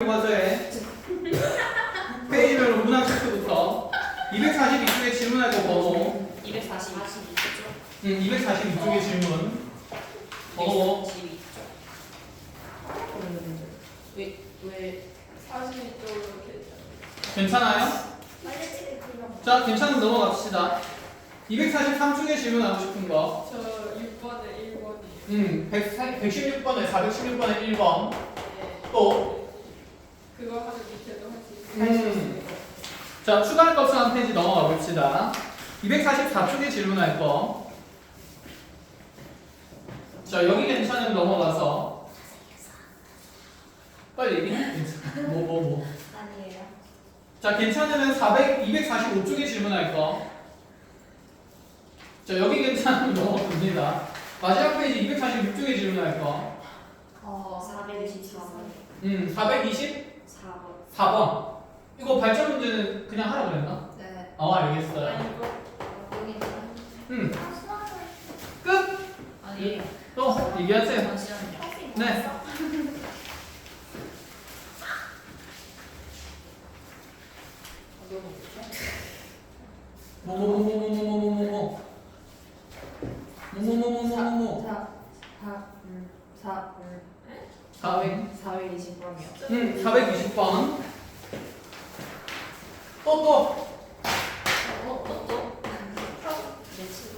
과서에 페이지별로 문학 체크부터 242쪽에 질문할 거 번호 242쪽. 242쪽의 질문 번호 242쪽. 왜 42쪽으로 이렇게 괜찮아요? 자 괜찮으면 넘어갑시다. 243쪽에 질문하고 싶은 거 저 6번에 1번이에요. 116번에 416번에 1번 네. 또 그거 하면 밑에도 할수 있어요. 자, 추가할 값은 한 페이지 넘어가 봅시다. 244쪽에 질문할 거. 자, 여기 괜찮으면 넘어가서. 빨리 얘기해. 뭐. 아니에요. 자, 괜찮으면 245쪽에 질문할 거. 자, 여기 괜찮으면 넘어갑니다. 마지막 페이지 246쪽에 질문할 거. 424번. 424번. 4번. 이거 발전 문제는 그냥 하라고 그랬나? 네. 알겠어요. 아니고 여기 끝! 아니에요. 또 얘기하세요. 잠시만요. 네. 뭐뭐뭐뭐뭐뭐뭐뭐뭐뭐뭐뭐뭐 420번이요. 420번 또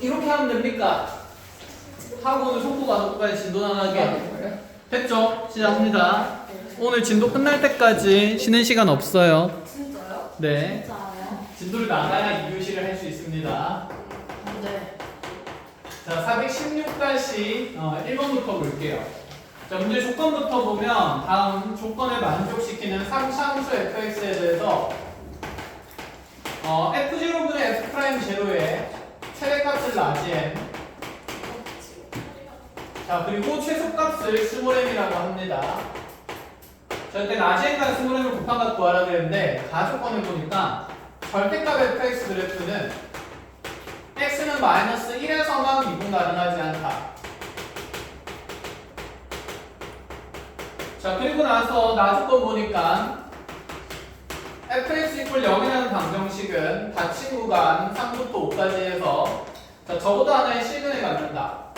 이렇게 하면 됩니까? 하고는 속도가 빨리 진도 나가게 됐죠? 시작합니다. 오늘 진도 끝날 때까지 쉬는 시간 없어요. 진짜요? 네, 진짜요? 진도를 나가야 2교시를 할 수 있습니다. 네. 자, 416-1번부터 볼게요. 자, 문제 조건부터 보면 다음 조건을 만족시키는 3차함수 fx에 대해서 f0분의 f'0의 최대값을 라지 자, 그리고 최소값을 스몰m이라고 합니다. 자, 이때 라지m과 스몰m을 곱한 값 구하라 그랬는데 가조건을 보니까 절대값 fx 그래프는 x는 마이너스 1에서만 미분 가능하지 않다. 자, 그리고 나서 나조건 보니까 fx = 0이라는 방정식은 닫힌 구간 3부터 5까지 해서 자, 적어도 하나의 시그널을 갖는다.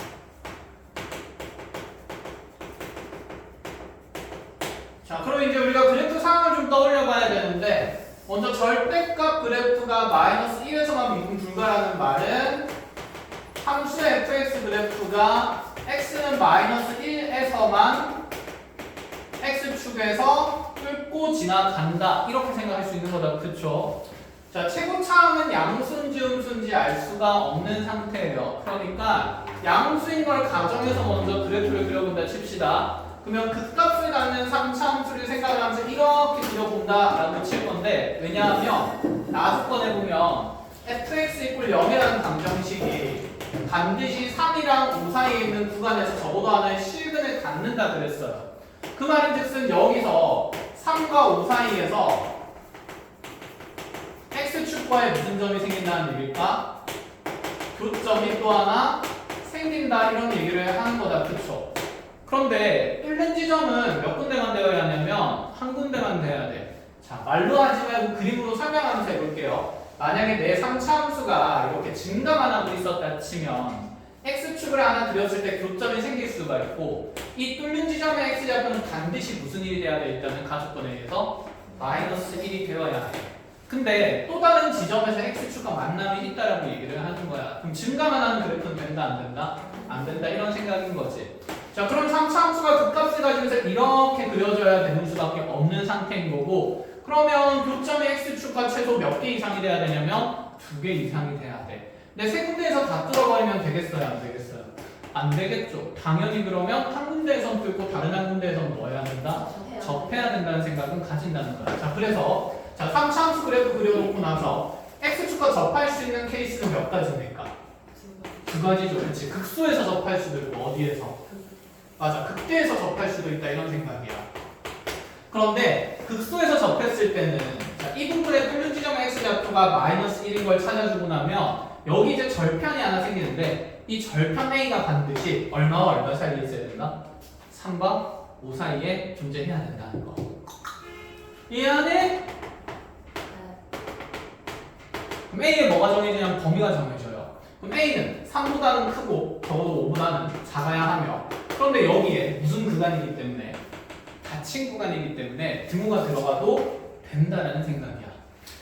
자, 그럼 이제 우리가 그래프 상황을 좀 떠올려 봐야 되는데 먼저 절대값 그래프가 마이너스 1에서만 미분 불가라는 말은 함수 fx 그래프가 x는 마이너스 1에서만 x축에서 뚫고 지나간다 이렇게 생각할 수 있는 거다. 그쵸? 자, 최고차함은 양수인지 음수인지 알 수가 없는 상태예요. 그러니까 양수인 걸 가정해서 먼저 그래프를 그려본다 칩시다. 그러면 극값을 갖는 3차함수를 생각하면서 이렇게 그려본다 라고 칠 건데 왜냐하면 나조건에 보면 fx = 0이라는 방정식이 반드시 3이랑 5 사이에 있는 구간에서 적어도 하나의 실근을 갖는다 그랬어요. 그 말인즉슨 여기서 3과 5 사이에서 x축과에 무슨 점이 생긴다는 얘기일까? 교점이 또 하나 생긴다 이런 얘기를 하는 거다. 그쵸? 그런데 뚫는 지점은 몇 군데만 되어야 하냐면 한 군데만 돼야 돼. 자, 말로 하지 말고 그림으로 설명하면서 해볼게요. 만약에 내 3차함수가 이렇게 증가만 하고 있었다 치면 x축을 하나 그렸을 때 교점이 생길 수가 있고 이 뚫는 지점의 x좌표는 반드시 무슨 일이 돼야 돼? 일단은 가조건에 의해서 마이너스 1이 되어야 해. 근데 또 다른 지점에서 x축과 만남이 있다라고 얘기를 하는 거야. 그럼 증가만 하는 그래프는 된다 안 된다? 안 된다 이런 생각인 거지. 자, 그럼 3차함수가 극값을 가지면서 이렇게 그려져야 되는 수밖에 없는 상태인 거고 그러면 교점의 x축과 최소 몇 개 이상이 돼야 되냐면 2개 이상이 돼야 돼. 근데 세 군데에서 다 뚫어버리면 되겠어요? 안 되겠어요? 안 되겠죠. 당연히 그러면 한 군데에선 뚫고 다른 한 군데에선 뭐 해야 된다? 접해야 된다는 생각은 가진다는 거야. 자, 그래서 자, 3차함수 그래프 그려놓고 나서 x축과 접할 수 있는 케이스는 몇 가지입니까? 두 가지죠. 그렇지. 극소에서 접할 수도 있고 어디에서? 맞아. 극대에서 접할 수도 있다 이런 생각이야. 그런데 극소에서 접했을 때는 자, 이 부분의 뚫는 지점의 x좌표가 마이너스 1인 걸 찾아주고 나면 여기 이제 절편이 하나 생기는데 이 절편 A가 반드시 얼마와 얼마 사이에 있어야 된다? 3과 5 사이에 존재해야 된다는 거. 이 안에 네. 그럼 A에 뭐가 정해지냐면 범위가 정해져요. 그럼 A는 3보다는 크고 적어도 5보다는 작아야 하며 그런데 여기에 무슨 구간이기 때문에 닫힌 구간이기 때문에 등호가 들어가도 된다는 생각이야.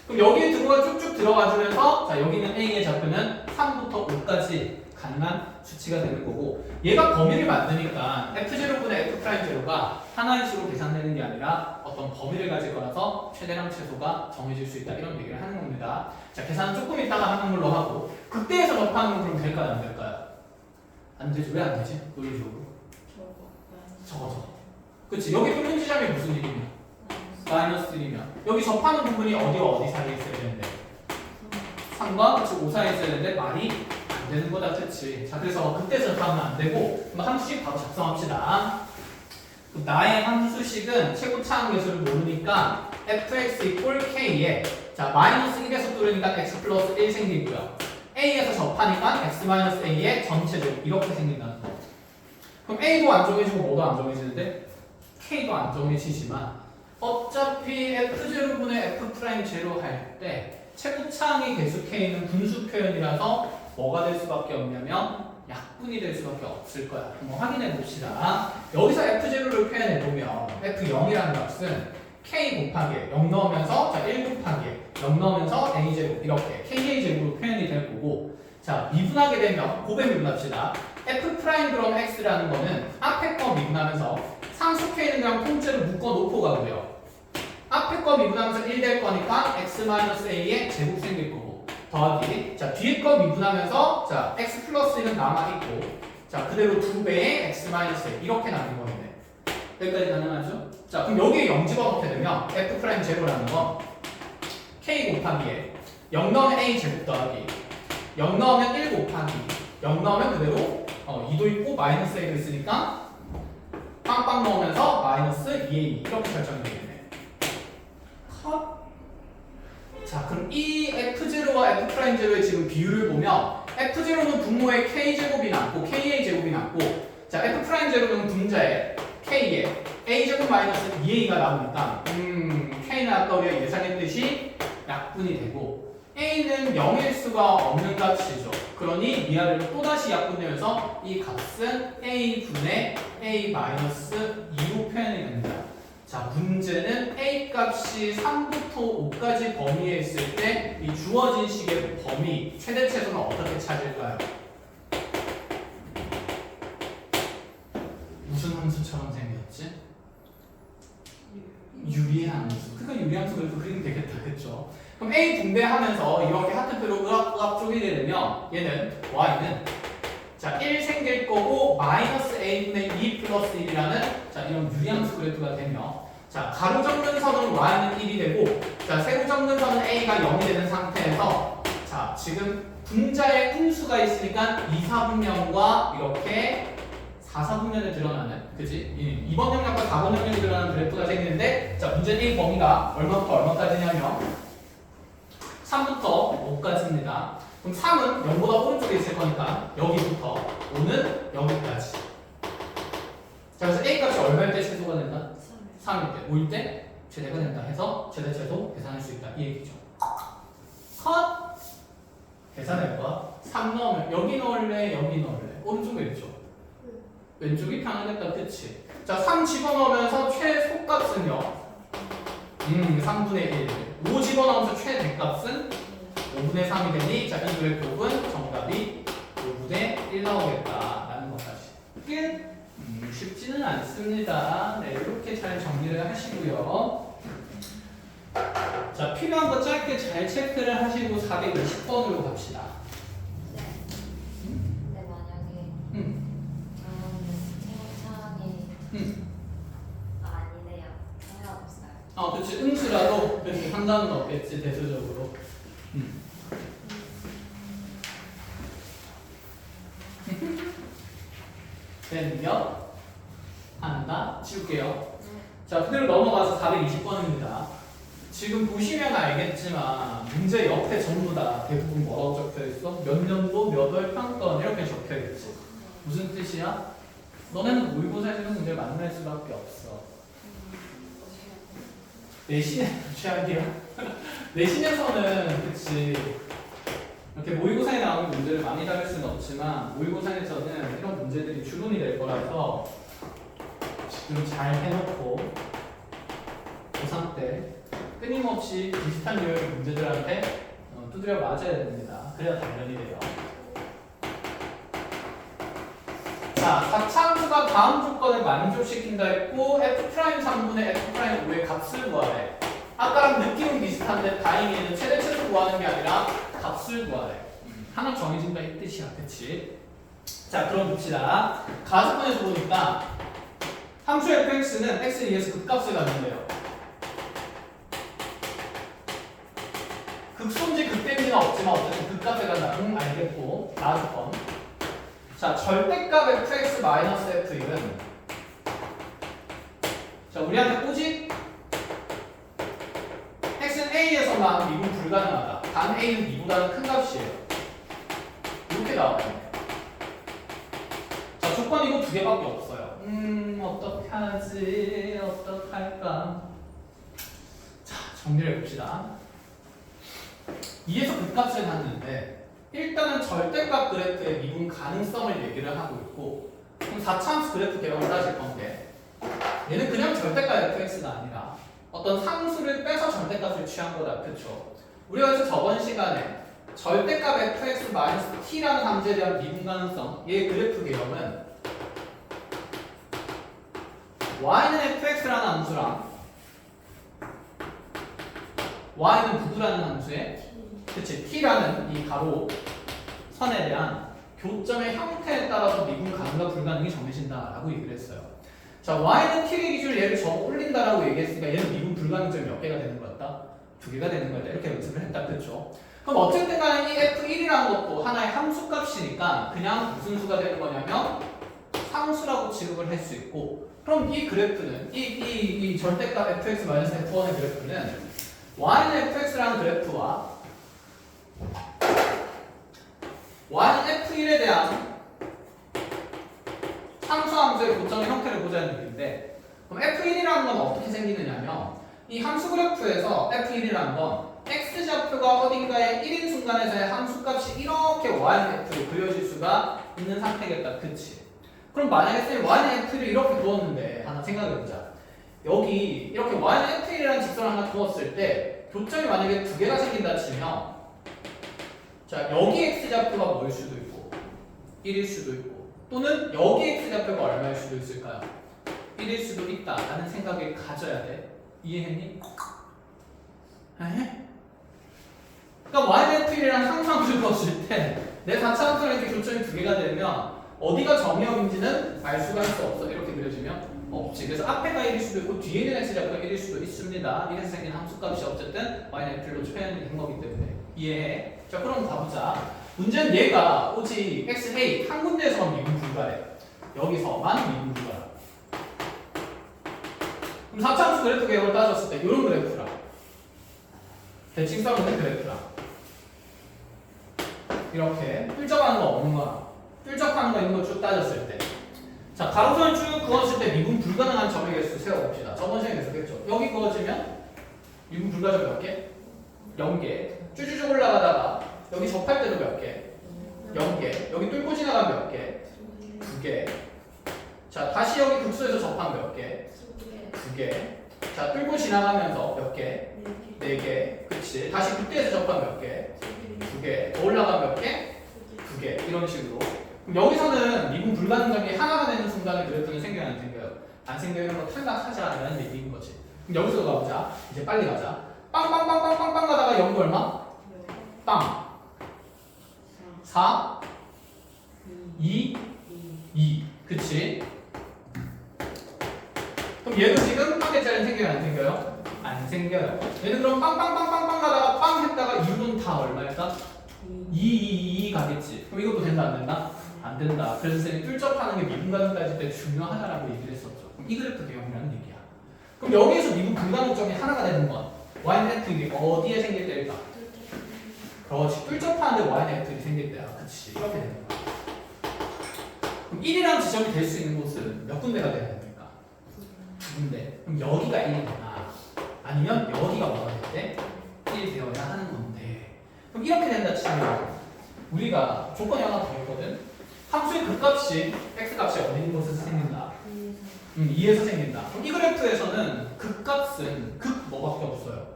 그럼 여기에 등호가 쭉쭉 들어가주면서 자 여기는 A의 좌표는 3부터 5까지 가능한 수치가 되는 거고 얘가 범위를 만드니까 F0분의 F'0가 하나의 수로 계산되는 게 아니라 어떤 범위를 가질 거라서 최대량 최소가 정해질 수 있다 이런 얘기를 하는 겁니다. 자 계산은 조금 이따가 하는 걸로 하고 극대에서 접하는 건 그럼 될까요 안 될까요? 안 되지. 왜 안 되지? 논리적으로 저거 그치 여기 평균 지점이 무슨 일이냐 마이너스 1이면 여기 접하는 부분이 어디와 어디 사이에 있어야 되는데 3과 그치 5 사이에 있어야 되는데 말이 안 되는 거다 그치. 자 그래서 극대에서 접하면 안 되고 함수식 바로 작성합시다. 나의 함수식은 최고차항 계수를 모르니까 fx equal k에 자 마이너스 1에서 뚫으니까 x 플러스 1 생기고요. a에서 접하니까 x 마이너스 a의 전체들 이렇게 생긴다는 거. 그럼 a도 안 정해지고 뭐도 안 정해지는데 k도 안 정해지지만 어차피 f0분의 f'0 할 때 최고차항의 개수 k는 분수 표현이라서 뭐가 될 수밖에 없냐면 약분이 될 수밖에 없을 거야. 한번 확인해 봅시다. 여기서 f0를 표현해 보면 f0이라는 값은 k 곱하기 0 넣으면서 자 1 곱하기 0 넣으면서 a제곱 이렇게 ka제곱으로 표현이 될 거고 자 미분하게 되면 곱에 미분합시다. f' 그럼 x라는 거는 앞에 거 미분하면서 상수 k는 그냥 통째로 묶어 놓고 가고요. 앞에 거 미분하면서 1 될 거니까 x-a의 제곱 생길 거고 더하기 자 뒤에 거 미분하면서 자 x 플러스 1은 남아있고 자 그대로 2배의 x-a 이렇게 나눈 거겠네. 여기까지 가능하죠? 자 그럼 여기에 0 집어넣게 되면 f'0라는 건 k 곱하기에 0 넣으면 a 제곱 더하기 0 넣으면 1 곱하기 0 넣으면 그대로 2도 있고 마이너스 a도 있으니까 빵빵 넣으면서 마이너스 2a 이렇게 결정이 되겠네. 컷. 자 그럼 이 f0와 f'0의 지금 비율을 보면 f0는 분모에 k제곱이 남고 ka제곱이 남고 자 f'0는 분자에 k에 a제곱 마이너스 2a가 나오니까 k는 아까 우리가 예상했듯이 약분이 되고 a는 0일 수가 없는 값이죠. 그러니 위아래로 또다시 약분되면서 이 값은 a분의 a 마이너스 2로 표현이 됩니다. 자 문제는 a 값이 3부터 5까지 범위에 있을 때 이 주어진 식의 범위 최대 최소는 어떻게 찾을까요? 무슨 함수처럼 생겼지? 유리함수. 그러니까 유리함수 그래서 그리면 되겠다 그쵸? 그럼 a 분배하면서 이렇게 하트표로 으악으악 쪼개게 되면 얘는 y는 자 1 생길 거고 마이너스 a분의 2 플러스 1이라는 자 이런 유리함수 그래프가 되며 자 가로 접는 선은 y는 1이 되고 자 세로 접는 선은 a가 0이 되는 상태에서 자 지금 분자에 음수가 있으니까 2, 4분면과 이렇게 4, 4분면에 드러나는 그지? 2번 영역과 4번 영역이 드러나는 그래프가 생기는데 자 문제는 이 범위가 얼마부터 얼마까지냐면 3부터 5까지입니다. 그럼 3은 0보다 오른쪽에 있을 거니까 여기부터 5는 여기까지. 자 그래서 a 값이 얼마일 때 최소가 된다? 3일 때, 5일 때 최대가 된다 해서 최대 최소 계산할 수 있다 이 얘기죠. 컷! 계산할 거야. 3 넣으면 여기 넣을래 여기 넣을래 오른쪽 왼쪽? 왼쪽이 편하겠다 그치? 자 3 집어넣으면서 최소값은요 3분의 1 5 집어넣으면서 최대값은 5분의 3이 되니 자 이 그래프는 정답이 5분의 1 나오겠다라는 것까지 끝! 쉽지는 않습니다. 네, 이렇게 잘 정리를 하시고요. 자, 필요한 거 짧게 잘 체크를 하시고 420번으로 갑시다. 네. 근데 만약에 최고차항이 아니래요. 상관없어요. 그치. 음수라도 그렇게 상관은 없겠지, 대수적으로. 되면 한다. 지울게요. 자, 그대로 넘어가서 420번입니다. 지금 보시면 알겠지만 문제 옆에 전부 다 대부분 뭐라고 적혀 있어? 몇 년도 몇 월 평가원 이렇게 적혀 있지. 무슨 뜻이야? 너네는 모의고사에서 문제 만날 수밖에 없어. 내신의 최악이야. 내신에서는 그치 이렇게 모의고사에 나오는 문제를 많이 다룰 수는 없지만 모의고사에서는 이런 문제들이 주론이 될 거라서 지금 잘 해놓고 고3 때 끊임없이 비슷한 유형의 문제들한테 두드려 맞아야 됩니다. 그래야 단련이 돼요. 자, 자차함수가 다음 조건을 만족시킨다 했고 F'3분의 F'5의 값을 구하래. 아까랑 느낌은 비슷한데 다행히 얘는 최대 최소 구하는 게 아니라 값을 구하래. 하나 정해진다 이 뜻이야. 그치? 자, 그럼 봅시다. 가속번에서 보니까 함수 fx는 x에 의해서 극값을 갖는데요. 극소인지 극대인지는 없지만 어쨌든 극값을 간다. 알겠고 다음 번. 자, 절대값 fx-f1은 자, 우리한테 꼬집 x는 a에서만 미분 불가능하다. 단 a는 b보다는 큰 값이에요. 이렇게 나와요. 자, 조건 이거 두 개밖에 없어요. 어떡하지? 어떡할까? 자, 정리를 해봅시다. 2에서 극값을 갖는데 일단은 절대값 그래프의 미분 가능성을 얘기를 하고 있고 그럼 4차함수 그래프 개형을 따질 건데 얘는 그냥 절대값 fx가 아니라 어떤 상수를 빼서 절대값을 취한 거다. 그쵸? 우리가 그래서 저번 시간에 절대값 fx-t라는 함수에 대한 미분 가능성 얘 그래프 개형은 y는 fx라는 함수랑 y는 9라는 함수에 그치 t라는 이 가로 선에 대한 교점의 형태에 따라서 미분 가능과 불가능이 정해진다라고 얘기를 했어요. 자, y는 t의 기준으로 얘를 적어 올린다라고 얘기했으니까 얘는 미분 불가능점이 몇 개가 되는 거였다? 2개가 되는 거였다. 이렇게 연습을 했다. 그렇죠? 그럼 어쨌든 간에 이 f1이라는 것도 하나의 함수값이니까 그냥 무슨 수가 되는 거냐면 상수라고 취급을 할 수 있고 그럼 이 그래프는 이 절대값 fx-f1의 그래프는 y는 fx라는 그래프와 y는 f1에 대한 상수함수의 고점의 형태를 보자는 얘기인데 그럼 f1이라는 건 어떻게 생기느냐면 이 함수 그래프에서 f1이라는 건 x좌표가 어딘가에 1인 순간에서의 함수값이 이렇게 y는 f로 그려질 수가 있는 상태겠다. 그치? 그럼 만약에 쌤 y는 f를 이렇게 그었는데 하나 생각해보자. 여기 이렇게 y는 f1이라는 직선을 하나 그었을 때 교점이 만약에 두 개가 생긴다 치면 자, 여기 x좌표가 뭐일 수도 있고 1일 수도 있고 또는 여기 x좌표가 얼마일 수도 있을까요? 1일 수도 있다라는 생각을 가져야 돼. 이해했니? 에헤? 그러니까 y는 항상을 그었을 때 내 4차함수랑 이렇게 교점이 두 개가 되면 어디가 정의역인지는 알 수가 있어 없어? 이렇게 그려지면 없지. 그래서 앞에가 1일 수도 있고 뒤에 있는 x좌표가 1일 수도 있습니다. 이래서 생긴 함수값이 어쨌든 y는 표현이 된 거기 때문에 이해해. 자, 그럼 가보자. 문제는 얘가 오직 xa 한 군데에서만 미분 불가래. 여기서만 미분 불가라. 그럼 4차함수 그래프 개형을 따졌을 때 이런 그래프라. 대칭 썰는 그래프라. 이렇게 뚫적하는 거 없는 거나 뚫적하는 거 있는 거 쭉 따졌을 때 자, 가로선을 쭉 그었을 때 미분 불가능한 점의 개수 세워봅시다. 저번 시간에 계속했죠. 여기 그어지면 미분 불가점 몇 개? 0개. 쭈쭈쭈 올라가다가 여기 접할 때도 몇 개? 0개. 여기 뚫고 지나가면 몇 개? 2개. 자, 다시 여기 극소에서 접하면 몇 개? 2개. 자, 뚫고 지나가면서 몇 개? 4개. 그치. 다시 극대에서 접하면 몇 개? 2개. 더 올라가면 몇 개? 2개. 이런 식으로. 그럼 여기서는 미분 불가능점이 하나가 되는 순간에 그래프는 생겨요, 안 생겨요? 안 생겨요. 이런 거 탈락하자라는 얘기인 거지. 그럼 여기서 가보자. 이제 빨리 가자. 빵빵빵빵빵빵 가다가 0도 얼마? 빵. 4 2 2. 그치? 그럼 얘도 지금 빵개짜리 생겨요, 안 생겨요? 안 생겨요. 얘는 그럼 빵빵빵빵빵 가다가 빵 했다가 6은 다 얼마일까? 2 가겠지. 그럼 이것도 된다, 안 된다? 안 된다. 그래서 선생님이 뚫적하는 게 미분 가능 따질 때 중요하다라고 얘기를 했었죠. 그럼 이 그래프 개형이라는 얘기야. 그럼 여기에서 미분 불가능점이 하나가 되는 건 y는 f이 어디에 생길 때일까? 그렇지. 뚫적하는데 y는 f이 생길 때야. 그치. 이렇게 되는 거야. 그럼 1이라는 지점이 될 수 있는 곳은 몇 군데가 돼야 됩니까? 2군데. 그럼 여기가 1이구나. 아니면 여기가 뭐가 될 때? 1 되어야 하는 건데 그럼 이렇게 된다 치면 우리가 조건이 하나 더 있거든. 함수의 극값이 x값이 어디 있는 곳에서 생긴다? 2에서 생긴다. 그럼 이 그래프에서는 극값은 극 뭐밖에 없어요?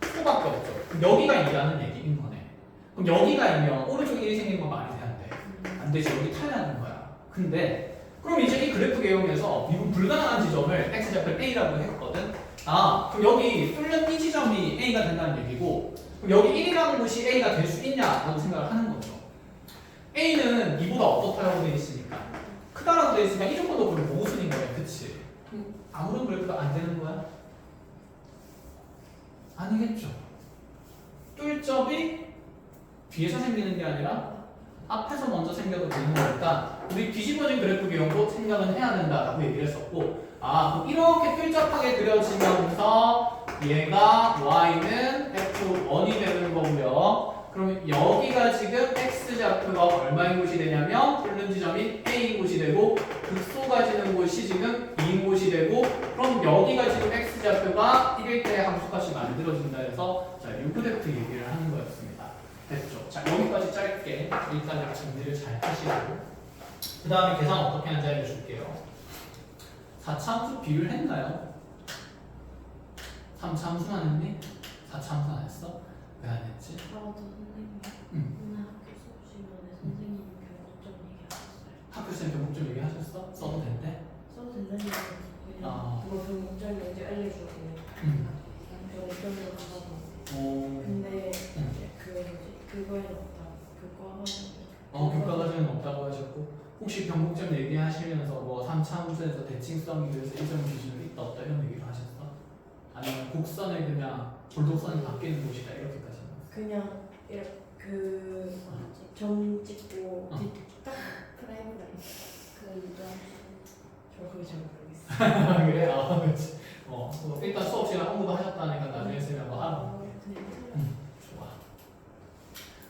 수밖에 없죠. 그럼 여기가 2라는 얘기인 거네. 그럼 여기가 2면 오른쪽에 1이 생기는 건 말이 돼 안 돼? 안 되지. 여기 타야하는 거야. 근데 그럼 이제 이 그래프 개용에서 미분 불가능한 지점을 x좌표 a라고 했거든. 아 그럼 여기 뚫는 이 지점이 a가 된다는 얘기고 그럼 여기 1이라는 곳이 a가 될 수 있냐라고 생각을 하는 거죠. a는 2보다 어떻다라고 되어 있으니까 크다라고 되어 있으니까 이 조건도 그럼 모순인 거야. 그치? 그럼 아무런 그래프도 안 되는 거야? 아니겠죠. 뚫점이 뒤에서 생기는 게 아니라 앞에서 먼저 생겨도 되는 거니까 우리 뒤집어진 그래프 개용도 생각은 해야 된다라고 얘기를 했었고 아 그럼 이렇게 뾰족하게 그려지면서 얘가 y는 f1이 되는 거고요. 그러면 여기가 지금 x좌표가 얼마인 곳이 되냐면 뚫는 지점이 a인 곳이 되고 극소가 지는 곳이 지금 2인 곳이 되고 그럼 여기가 지금 x좌표가 1일 때 함수값이 만들어진다 해서 자, 이 그래프 얘기를 하는 거였습니다. 됐죠? 자 여기까지 짧게 일단 약 정리를 잘 하시고 그 다음에 계산 어떻게 하는지 알려줄게요. 4차 함수 비율 했나요? 3차 함수만 했니? 4차 함수 안 했어? 왜 안 했지? 저도 선생님 응. 오늘 학교 수업 시간에 선생님이 교육점 얘기하셨어요. 학교쌤 교복좀 얘기하셨어? 써도 된대? 써도 된다는 얘기 아. 그거 교육점 얘기 알려주고 저 이전으로 가서 어. 근데 응. 그 뭐지 그거에 없다 교과 교과 과정은 없다고 하셨고 혹시 변곡점 얘기하시면서 뭐 3차 함수에서 대칭성이 그래서 1점 기준으로 있다 없다 이런 얘기를 하셨어? 아니면 곡선을 그냥 돌도선이 바뀌는 곳이다 이렇게까지? 그냥 이렇게 점 찍고 딱 프라임 라인 저 그거 잘 모르겠어요. 그래? 아 그렇지. 뭐 일단 수업 시간 홍보도 하셨다니까 나중에 쓰면 뭐 하라. 좋아.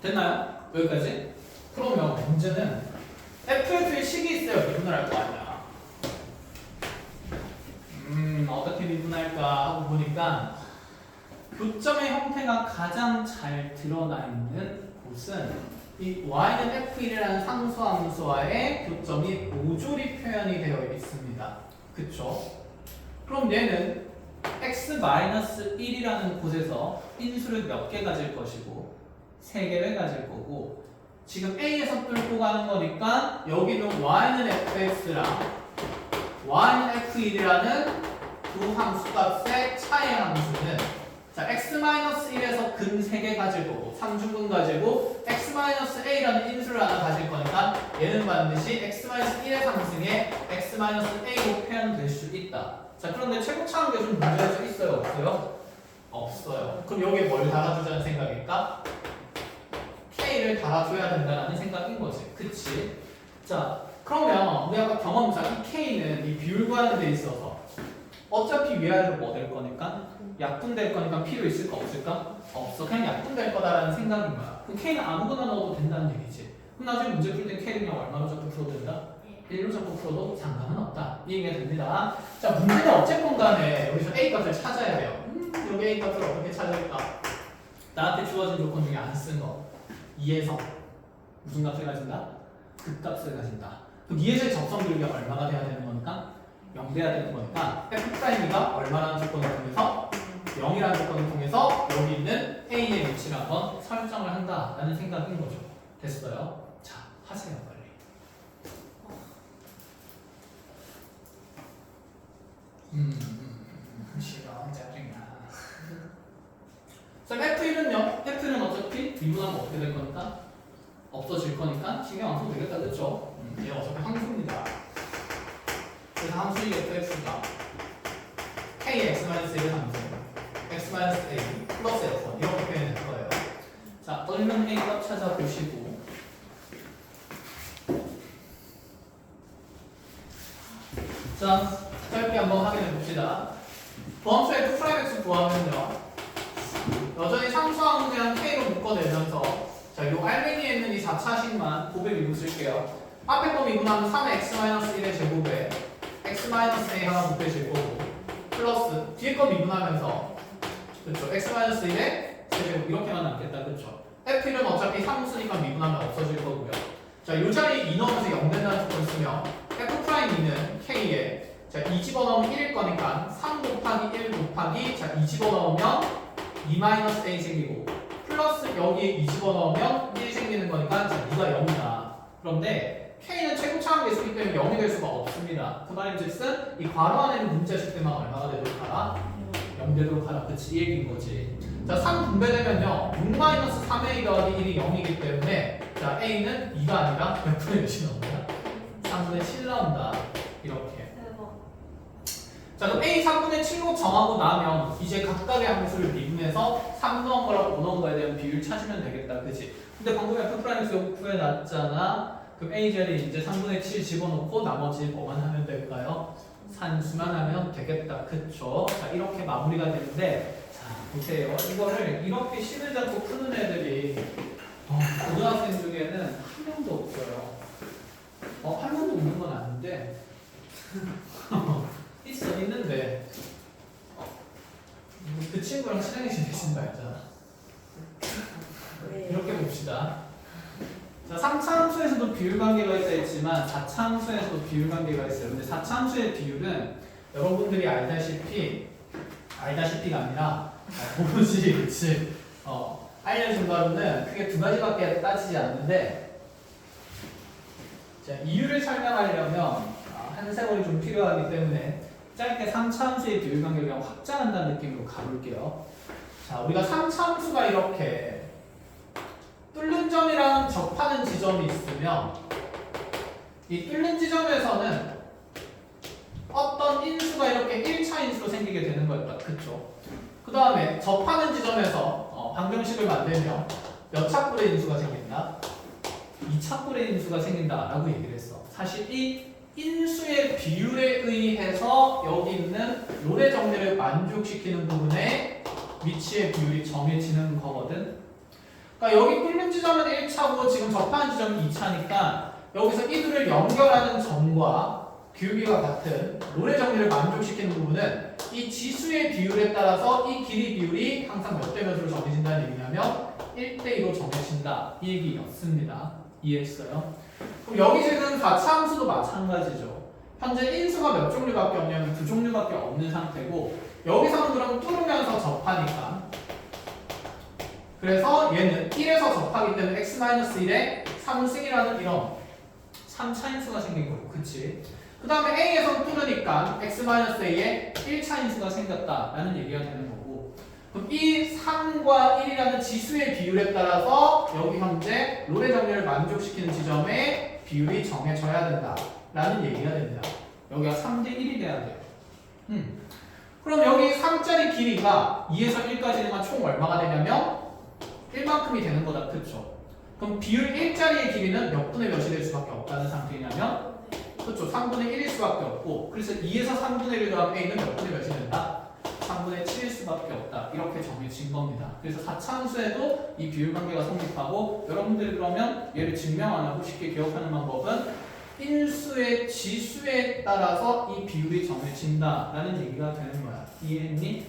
됐나요? 여기까지? 그러면 문제는 FF의 식이 있어요. 미분을 할 거 아니야. 어떻게 미분할까 하고 보니까 교점의 형태가 가장 잘 드러나 있는 곳은 이 y는 f1이라는 상수함수와의 교점이 모조리 표현이 되어 있습니다. 그쵸? 그럼 얘는 x-1이라는 곳에서 인수를 몇 개 가질 것이고 3개를 가질 거고 지금 A에서 뚫고 가는 거니까 여기는 y는 fx랑 y는 f1이라는 두 함수값의 차이 함수는 자 x-1에서 근 3개 가질 거고 3중근 가지고 x-a라는 인수를 하나 가질 거니까 얘는 반드시 x-1의 상승에 x-a로 표현될 수 있다. 자 그런데 최고차원 계준 문제가 좀 있어요? 없어요? 없어요. 그럼 여기에 뭘 달아주자는 생각일까? K를 달아줘야 된다는 생각인 거지. 그치? 자 그러면 우리 아까 경험상 이 K는 이 비율 구하는 데 있어서 어차피 위아래로 뭐 될 거니까? 약분될 거니까 필요 있을까 없을까? 없어. 그냥 약분될 거다라는 생각인 거야. 그럼 K는 아무거나 넣어도 된다는 얘기지. 그럼 나중에 문제 풀 때 K를 그냥 얼마로 잡고 풀어도 된다? 1로 잡고 풀어도 상관은 없다. 이 얘기가 됩니다. 자 문제는 어쨌건 간에 여기서 A 값을 찾아야 돼요. 여기 A 값을 어떻게 찾을까? 나한테 주어진 조건 중에 안 쓴 거. 2에서 무슨 값을 가진다? 극값을 가진다. 그럼 2에서의 접선 비율이 얼마가 돼야 되는 거니까? 0 돼야 되는 거니까 F'가 얼마라는 조건을 통해서 0이라는 조건을 통해서 여기 있는 A의 위치를 한번 설정을 한다라는 생각인 거죠. 됐어요? 자, 하세요 빨리. 싫어, 짜증나. 자, F1은요? F는 어차피 미분하면 어떻게 될 거니까? 없어질 거니까 신경 안 써도 되겠다, 그쵸? 얘 어차피 함수입니다. 그래서 함수의 fx가 kx-a의 함수 x-a 플러스 f1 이렇게 표현될 거예요. 자, 얼른 a 값 찾아보시고 자, 짧게 한번 확인해 봅시다. 보함수 f'(x) 구하면요 여전히 상수함에 대한 k로 묶어내면서 자, 요 알맹이에 있는 이 4차식만 곱의 미분 쓸게요. 앞에 거 미분하면 3의 x-1의 제곱에 x-a 하나 곱해질 거고 플러스 뒤에 거 미분하면서 그쵸? x-1의 세제곱 이렇게만 남겠다. 그쵸? f1은 어차피 사무수니까 미분하면 없어질 거고요. 자, 요 자리에 2 넣으면서 0 된다는 조건을 쓰면 f'2는 k에 자, 2 집어넣으면 1일 거니까 3 곱하기 1 곱하기 자, 2 집어넣으면 2-a 생기고 플러스 여기에 2 집어넣으면 1 생기는 거니까 자, 2가 0이다. 그런데 k는 최고차항 계수기 때문에 0이 될 수가 없습니다. 그 말인즉슨 이 괄호 안에 있는 문자식 때만 얼마가 되도록 하라? 0 되도록 하라. 그치? 이 얘기인 거지. 자, 3 분배되면요 6-3a 더하기 1이 0이기 때문에 자, a는 2가 아니라 몇 분의 몇이 나온다? 3분의 7 나온다. 이렇게. 자, 그럼 a 3분의 7로 정하고 나면 이제 각각의 함수를 미분해서 3 넣은 거랑 5 넣은 거에 대한 비율 찾으면 되겠다. 그치? 근데 방금 f'(x) 여기 구해놨잖아. 그럼 a 자리에 이제 3분의 7 집어넣고 나머지 뭐만 하면 될까요? 산수만 하면 되겠다. 그쵸? 자, 이렇게 마무리가 되는데 자, 보세요. 이거를 이렇게 식을 잡고 푸는 애들이 고등학생 중에는 한 명도 없어요. 한 명도 없는 건 아닌데 있는데 그 친구랑 친하게 지내신다 했잖아. 이렇게 봅시다. 자, 3차 함수에서도 비율 관계가 있다 했지만 4차 함수에서도 비율 관계가 있어요. 근데 4차 함수의 비율은 여러분들이 알다시피가 아니라 모르지, 그치? 알려준 바로는 크게 두 가지밖에 따지지 않는데 자, 이유를 설명하려면 한 세월이 좀 필요하기 때문에 짧게 3차 함수의 비율 관계를 그냥 확장한다는 느낌으로 가볼게요. 자, 우리가 3차 함수가 이렇게 뚫는 점이랑 접하는 지점이 있으면 이 뚫는 지점에서는 어떤 인수가 이렇게 1차 인수로 생기게 되는 거였다. 그쵸? 그 다음에 접하는 지점에서 방정식을 만들면 몇 차꼴의 인수가 생긴다? 2차꼴의 인수가 생긴다라고 얘기를 했어. 사실 이 인수의 비율에 의해서 여기 있는 롤의 정리를 만족시키는 부분에 위치의 비율이 정해지는 거거든. 그러니까 여기 뚫는 지점은 1차고 지금 접하는 지점은 2차니까 여기서 이들을 연결하는 점과 기울기가 같은 롤의 정리를 만족시키는 부분은 이 지수의 비율에 따라서 이 길이 비율이 항상 몇 대 몇으로 정해진다는 얘기냐면 1대2로 정해진다. 이 얘기였습니다. 이해했어요? 그럼 여기 지금 4차 함수도 마찬가지죠. 현재 인수가 몇 종류밖에 없냐면 두 종류밖에 없는 상태고 여기서는 그럼 뚫으면서 접하니까 그래서 얘는 1에서 접하기 때문에 x-1에 3승이라는 이런 3차 인수가 생긴 거고, 그치? 그 다음에 A에서 뚫으니까 x-A에 1차 인수가 생겼다라는 얘기가 되는 거고 그럼 이 3과 1이라는 지수의 비율에 따라서 여기 현재 롤의 정리를 만족시키는 지점의 비율이 정해져야 된다라는 얘기가 됩니다. 여기가 3대1이 돼야 돼요. 그럼 여기 3짜리 길이가 2에서 1까지는 총 얼마가 되냐면 1만큼이 되는 거다. 그쵸? 그럼 비율 1짜리의 길이는 몇 분의 몇이 될 수밖에 없다는 상태냐면 그쵸? 3분의 1일 수밖에 없고 그래서 2에서 3분의 1 더하면 A는 몇 분의 몇이 된다? 3분의 7일 수밖에 없다. 이렇게 정해진 겁니다. 그래서 4차 함수에도 이 비율 관계가 성립하고 여러분들이 그러면 얘를 증명 안 하고 쉽게 기억하는 방법은 인수의 지수에 따라서 이 비율이 정해진다라는 얘기가 되는 거야. 이해했니?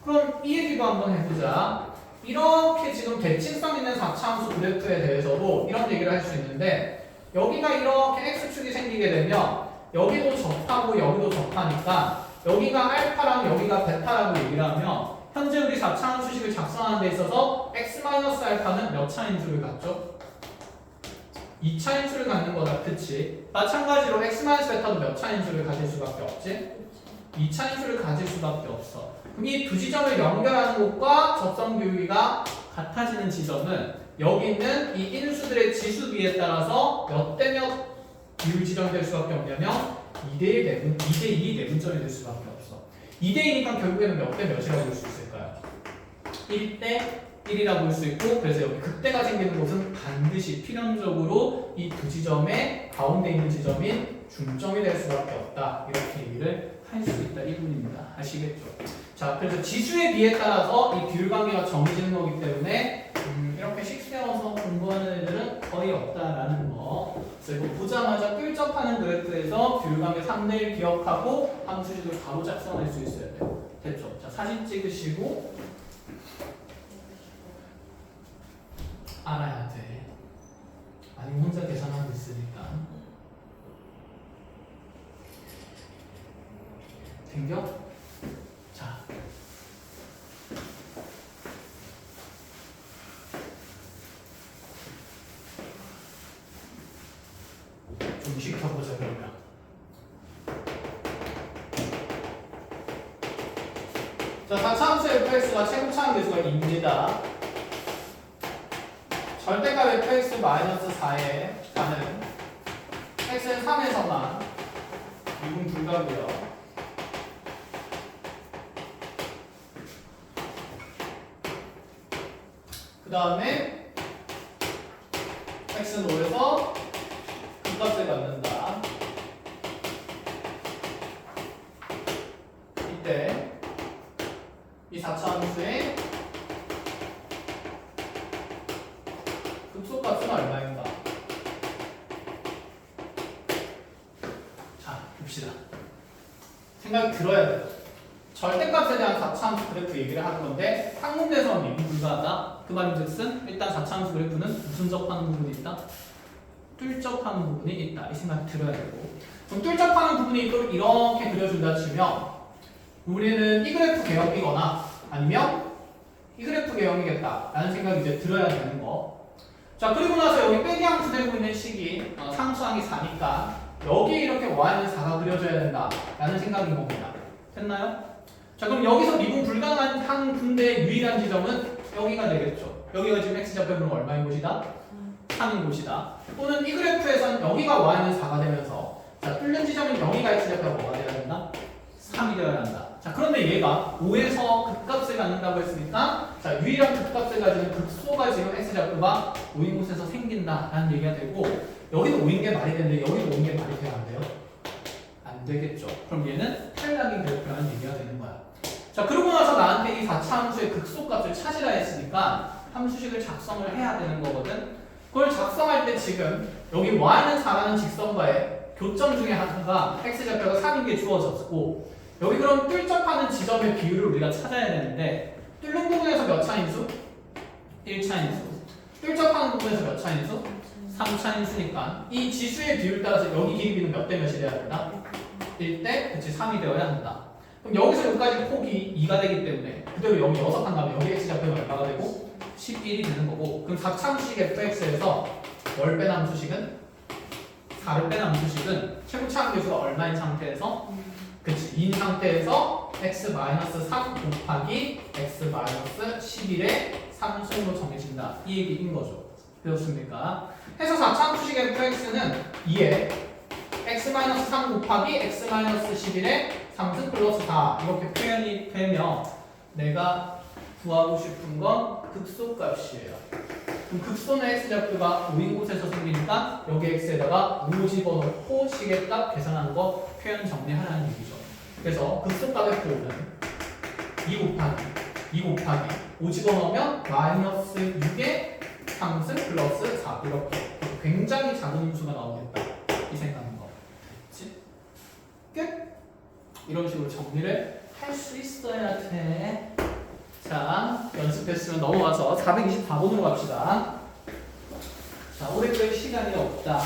그럼 이 얘기도 한번 해보자. 이렇게 지금 대칭성 있는 4차 함수 그래프에 대해서도 이런 얘기를 할 수 있는데 여기가 이렇게 x축이 생기게 되면 여기도 접하고 여기도 접하니까 여기가 알파랑 여기가 베타라고 얘기를 하면 현재 우리 4차 함수식을 작성하는 데 있어서 x-알파는 몇 차 인수를 갖죠? 2차 인수를 갖는 거다. 그치? 마찬가지로 x-베타도 몇 차 인수를 가질 수밖에 없지? 2차 인수를 가질 수밖에 없어. 그럼 이 두 지점을 연결하는 곳과 접선 기울기가 같아지는 지점은 여기 있는 이 인수들의 지수비에 따라서 몇 대 몇 비율 지점이 될 수밖에 없냐면 2대2 내분점이 될 수밖에 없어. 2대2니까 결국에는 몇 대 몇이라고 볼 수 있을까요? 1대1이라고 볼 수 있고 그래서 여기 극대가 생기는 곳은 반드시 필연적으로 이 두 지점의 가운데 있는 지점인 중점이 될 수밖에 없다. 이렇게 얘기를 할 수 있다. 이 부분입니다. 아시겠죠? 자, 그래서 지수에 비에 따라서 이 비율 관계가 정해지는 거기 때문에 이렇게 식 세워서 공부하는 애들은 거의 없다라는 거. 그리고 보자마자 끌접하는 그래프에서 비율 관계 3대1 기억하고 함수식을 바로 작성할 수 있어야 돼요. 됐죠? 자, 사진 찍으시고 된겨? 자. 좀 시켜보자 그러면. 자, 다차함수 fx가 최고차항 계수가 2입니다. 절대값 fx 마이너스 4에 가는 x는 3에서만 미분 불가고요. 그 다음에 x는 5에서 극값을 갖는다. 이때 이 4차 함수의 극소값은 얼마인가? 자, 봅시다. 생각이 들어야 돼요. 절대값에 대한 4차 함수 그래프 얘기를 하는 건데 항문에서 미분 불가하다. 그 말인즉슨 일단 4차 함수 그래프는 무슨 접하는 부분이 있다? 뚫접하는 부분이 있다. 이 생각이 들어야 되고, 그럼 뚫접하는 부분이 이렇게 그려준다 치면 우리는 이 그래프 개형이거나 아니면 이 그래프 개형이겠다 라는 생각이 이제 들어야 되는 거. 자, 그리고 나서 여기 빼기 함수 되고 있는 식이 상수항이 4니까 여기에 이렇게 y는 4가 그려져야 된다 라는 생각인 겁니다. 됐나요? 자, 그럼 여기서 미분 불가능한 항분대의 유일한 지점은 여기가 되겠죠. 여기가 지금 x좌표는 얼마인 곳이다? 3인 곳이다. 또는 이 그래프에서는 여기가 y는 4가 되면서, 자, 뚫는 지점은 여기가 x좌표가 뭐가 되어야 된다? 3이 되어야 한다. 자, 그런데 얘가 5에서 극값을 갖는다고 했으니까, 자, 유일한 극값을 가지는 극소가 지금 x좌표가 5인 곳에서 생긴다라는 얘기가 되고, 여기도 5인 게 말이 되는데 여기도 5인 게 말이 돼야 안 돼요? 안 되겠죠. 그럼 얘는 탈락인 그래프라는 얘기가 되는 거야. 자, 그러고 나서 나한테 이 4차 함수의 극소값을 찾으라 했으니까 함수식을 작성을 해야 되는 거거든. 그걸 작성할 때 지금 여기 y는 4라는 직선과의 교점 중에 하나가 x좌표가 3인 게 주어졌고, 여기 그럼 뚫접하는 지점의 비율을 우리가 찾아야 되는데, 뚫는 부분에서 몇 차인수? 1차인수. 뚫접하는 부분에서 몇 차인수? 3차인수니까 이 지수의 비율 따라서 여기 길이는 몇 대 몇이 돼야 된다? 1대, 그치, 3이 되어야 한다. 그럼 여기서 여기까지 폭이 2가 되기 때문에 그대로 여기 6 한다면 여기 x좌표는 얼마가 되고? 11이 되는 거고, 그럼 4차 함수식 fx에서 뭘 뺀 함수식은? 4를 뺀 함수식은 최고차항 계수가 얼마인 상태에서? 그치, 2인 상태에서 x-3 곱하기 x-11의 3승으로 정해진다. 이 얘기인 거죠. 되었습니까? 해서 4차 함수식 fx는 2에 x-3 곱하기 x-11의 3승 플러스 4 이렇게 표현이 되면 내가 구하고 싶은 건 극소값이에요. 그럼 극소는 x좌표가 5인 곳에서 생기니까 여기 x에다가 5 집어넣고 시계값 계산하는 거 표현 정리하라는 얘기죠. 그래서 극소값 f는 2 곱하기 5 집어넣으면 마이너스 6의 3승 플러스 4 이렇게 굉장히 작은 함수가 나오겠다 이 생각인 거. 됐지? 끝? 이런 식으로 정리를 할 수 있어야 돼. 자, 연습했으면 넘어가서 424번으로 갑시다. 자, 오래 끌 시간이 없다.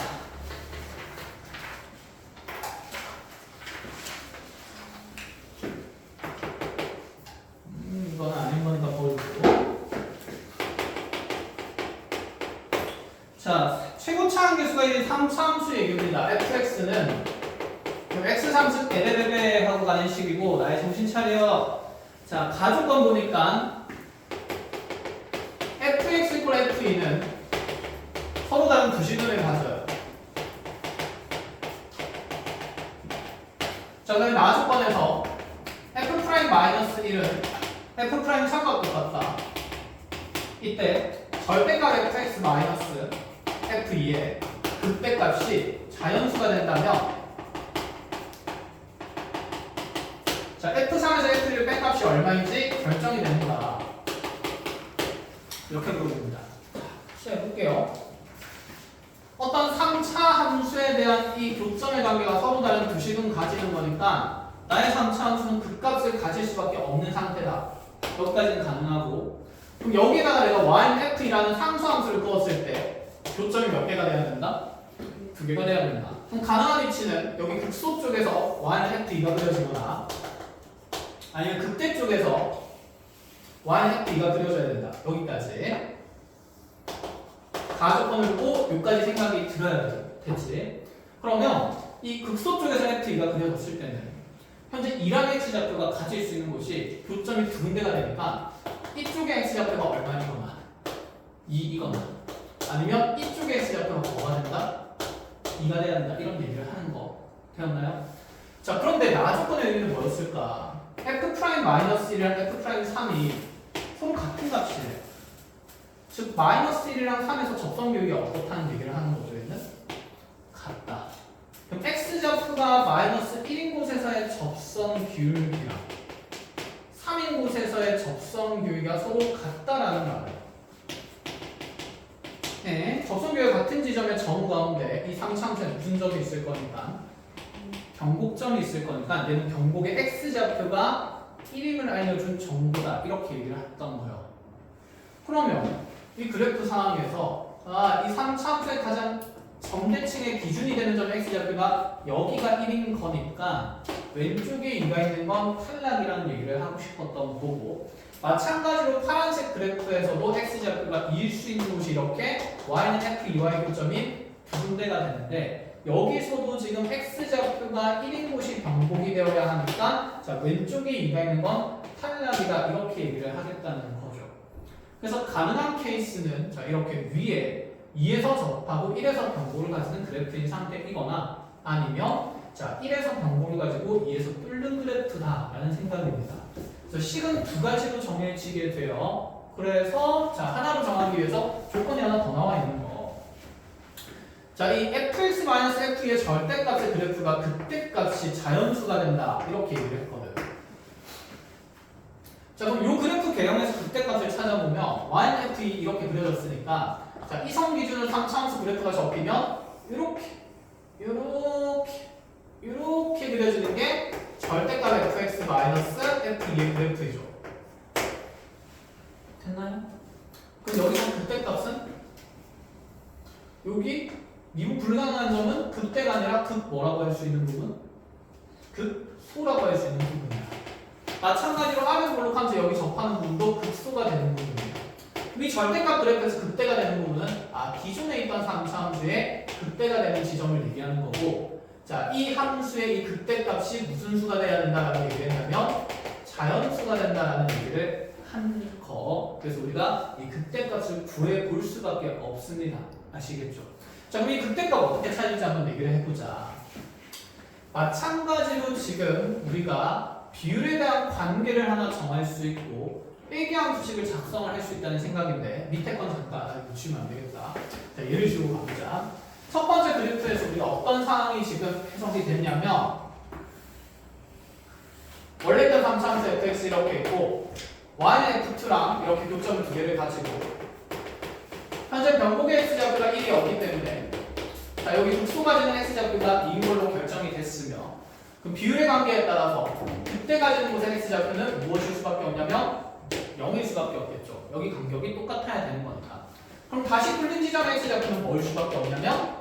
이건 아닌 거니까 보여주고. 자, 최고차항 계수가 있는 3차 함수 얘기입니다. fx는 x3승 에레베베 하고 가는 식이고, 나의 정신 차려. 자, 가족권 보니까 fx 이퀄 f는 서로 다른 두 식을 가져요. 자, 그다음에 나조건에서 f'-1은 f' 참과 똑같다. 이때 절대값 fx 마이너스 f2의 극대값이 자연수가 된다면, 자, f3에서 f1의 뺀값이 얼마인지 결정이 되는 거다. 이렇게 물어봅니다. 시작해볼게요. 어떤 3차 함수에 대한 이 교점의 관계가 서로 다른 두 식은 가지는 거니까 나의 3차 함수는 극값을 가질 수밖에 없는 상태다. 여기까지는 가능하고, 그럼 여기다가 내가 y는 f이라는 상수함수를 그었을 때 교점이 몇 개가 돼야 된다? 2개가 돼야 된다. 그럼 가능한 위치는 여기 극소 쪽에서 y는 f2가 그려지거나 아니면 극대 쪽에서 y는 fb가 그려져야 된다. 여기까지. 가조건을 두고 여기까지 생각이 들어야 됐지. 그러면 이 극소 쪽에서 f가 그려졌을 때는 현재 2랑 x좌표가 가질 수 있는 곳이 교점이 두 군데가 되니까 이쪽의 x좌표가 얼마이거나 2이거나 아니면 이쪽의 x좌표가 뭐가 된다? 2가 돼야 된다. 이런 얘기를 하는 거 되었나요? 자, 그런데 나조건의 의미는 뭐였을까? f'-1이랑 f'3이 서로 같은 값이래요. 즉 -1이랑 3에서 접선 교육이 어떻다는 얘기를 하는 거죠. 얘는 같다. 그럼 x좌표가 -1인 곳에서의 접선 교육이랑 3인 곳에서의 접선 교육이 서로 같다라는 말이에요. 네, 접선 교육 같은 지점의 점 가운데 이 상차함수에 무슨 점이 있을 거니까 경곡점이 있을 거니까 얘는 경곡의 x좌표가 1임을 알려준 정보다 이렇게 얘기를 했던 거예요. 그러면 이 그래프 상황에서 이 상차함수의 가장 점대칭의 기준이 되는 점 x좌표가 여기가 1인 거니까 왼쪽에 2가 있는 건 탈락이라는 얘기를 하고 싶었던 거고, 마찬가지로 파란색 그래프에서도 x좌표가 2일 수 있는 곳이 이렇게 y는 f, 2y 교점이 두 군데가 되는데 여기서도 지금 x좌표가 1인 곳이 병복이 되어야 하니까 자 왼쪽에 2가 있는 건 탈락이다 이렇게 얘기를 하겠다는 거죠. 그래서 가능한 케이스는 자 이렇게 위에 2에서 접하고 1에서 병복을 가지는 그래프인 상태이거나 아니면 자 1에서 병복을 가지고 2에서 뚫는 그래프다라는 생각입니다. 그래서 식은 두 가지로 정해지게 돼요. 그래서 자 하나로 정하기 위해서 조건이 하나 더 나와 있는 거. 자, 이 fx-f의 절대값의 그래프가 극대값이 자연수가 된다 이렇게 얘기를 했거든. 자, 그럼 이 그래프 개형에서 극대값을 찾아보면 y는 f 이렇게 그려졌으니까 자, 이성 기준으로 3차함수 그래프가 접히면 이렇게 그려지는 게 절대값 fx-f2의 그래프이죠. 됐나요? 그럼 여기서 극대값은 여기 미분 불가능한 점은 극대가 아니라 뭐라고 할 수 있는 부분? 극소라고 할 수 있는 부분이야. 마찬가지로 R에서 볼록하면서 여기 접하는 부분도 극소가 되는 부분이에요. 이 절대값 그래프에서 극대가 되는 부분은 기존에 있던 3차함수의 극대가 되는 지점을 얘기하는 거고, 자, 이 함수의 이 극대값이 무슨 수가 돼야 된다라고 얘기를 했냐면 자연수가 된다라는 얘기를 한 거. 그래서 우리가 이 극대값을 구해볼 수밖에 없습니다. 아시겠죠? 자, 그럼 이 극대값 어떻게 찾을지 한번 얘기를 해보자. 마찬가지로 지금 우리가 비율에 대한 관계를 하나 정할 수 있고 빼기함 수식을 작성을 할 수 있다는 생각인데 밑에 건 잠깐 놓치면 안 되겠다. 자, 예를 들고 가보자. 첫 번째 그래프에서 우리가 어떤 상황이 지금 해석이 됐냐면 원래 있던 3차함수 fx 이렇게 있고 y는 f2랑 이렇게 교점을 두 개를 가지고 현재 병곡의 x좌표가 1이 없기 때문에 자 여기 극소가 되는 x좌표가 2인 걸로 결정이 됐으며 그럼 비율의 관계에 따라서 그때 가지는 곳의 x좌표는 무엇일 수밖에 없냐면 0일 수밖에 없겠죠. 여기 간격이 똑같아야 되는 거니까. 그럼 다시 뚫린 지점의 x좌표는 뭐일 수밖에 없냐면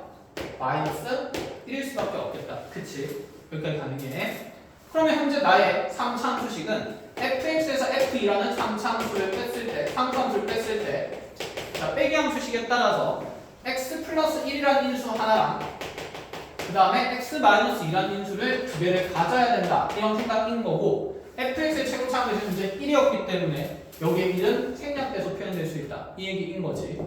마이너스 1일 수밖에 없겠다. 그치? 여기까지 가능해. 그러면 현재 나의 3차함수식은 fx에서 f2라는 3차함수를 뺐을 때 자, 빼기함수식에 따라서 x 플러스 1이라는 인수 하나랑 그 다음에 x 마이너스 2라는 인수를 두 개를 가져야 된다 이런 생각인 거고 fx의 최고차함수 현재 1이었기 때문에 여기에 1은 생략돼서 표현될 수 있다 이 얘기인 거지.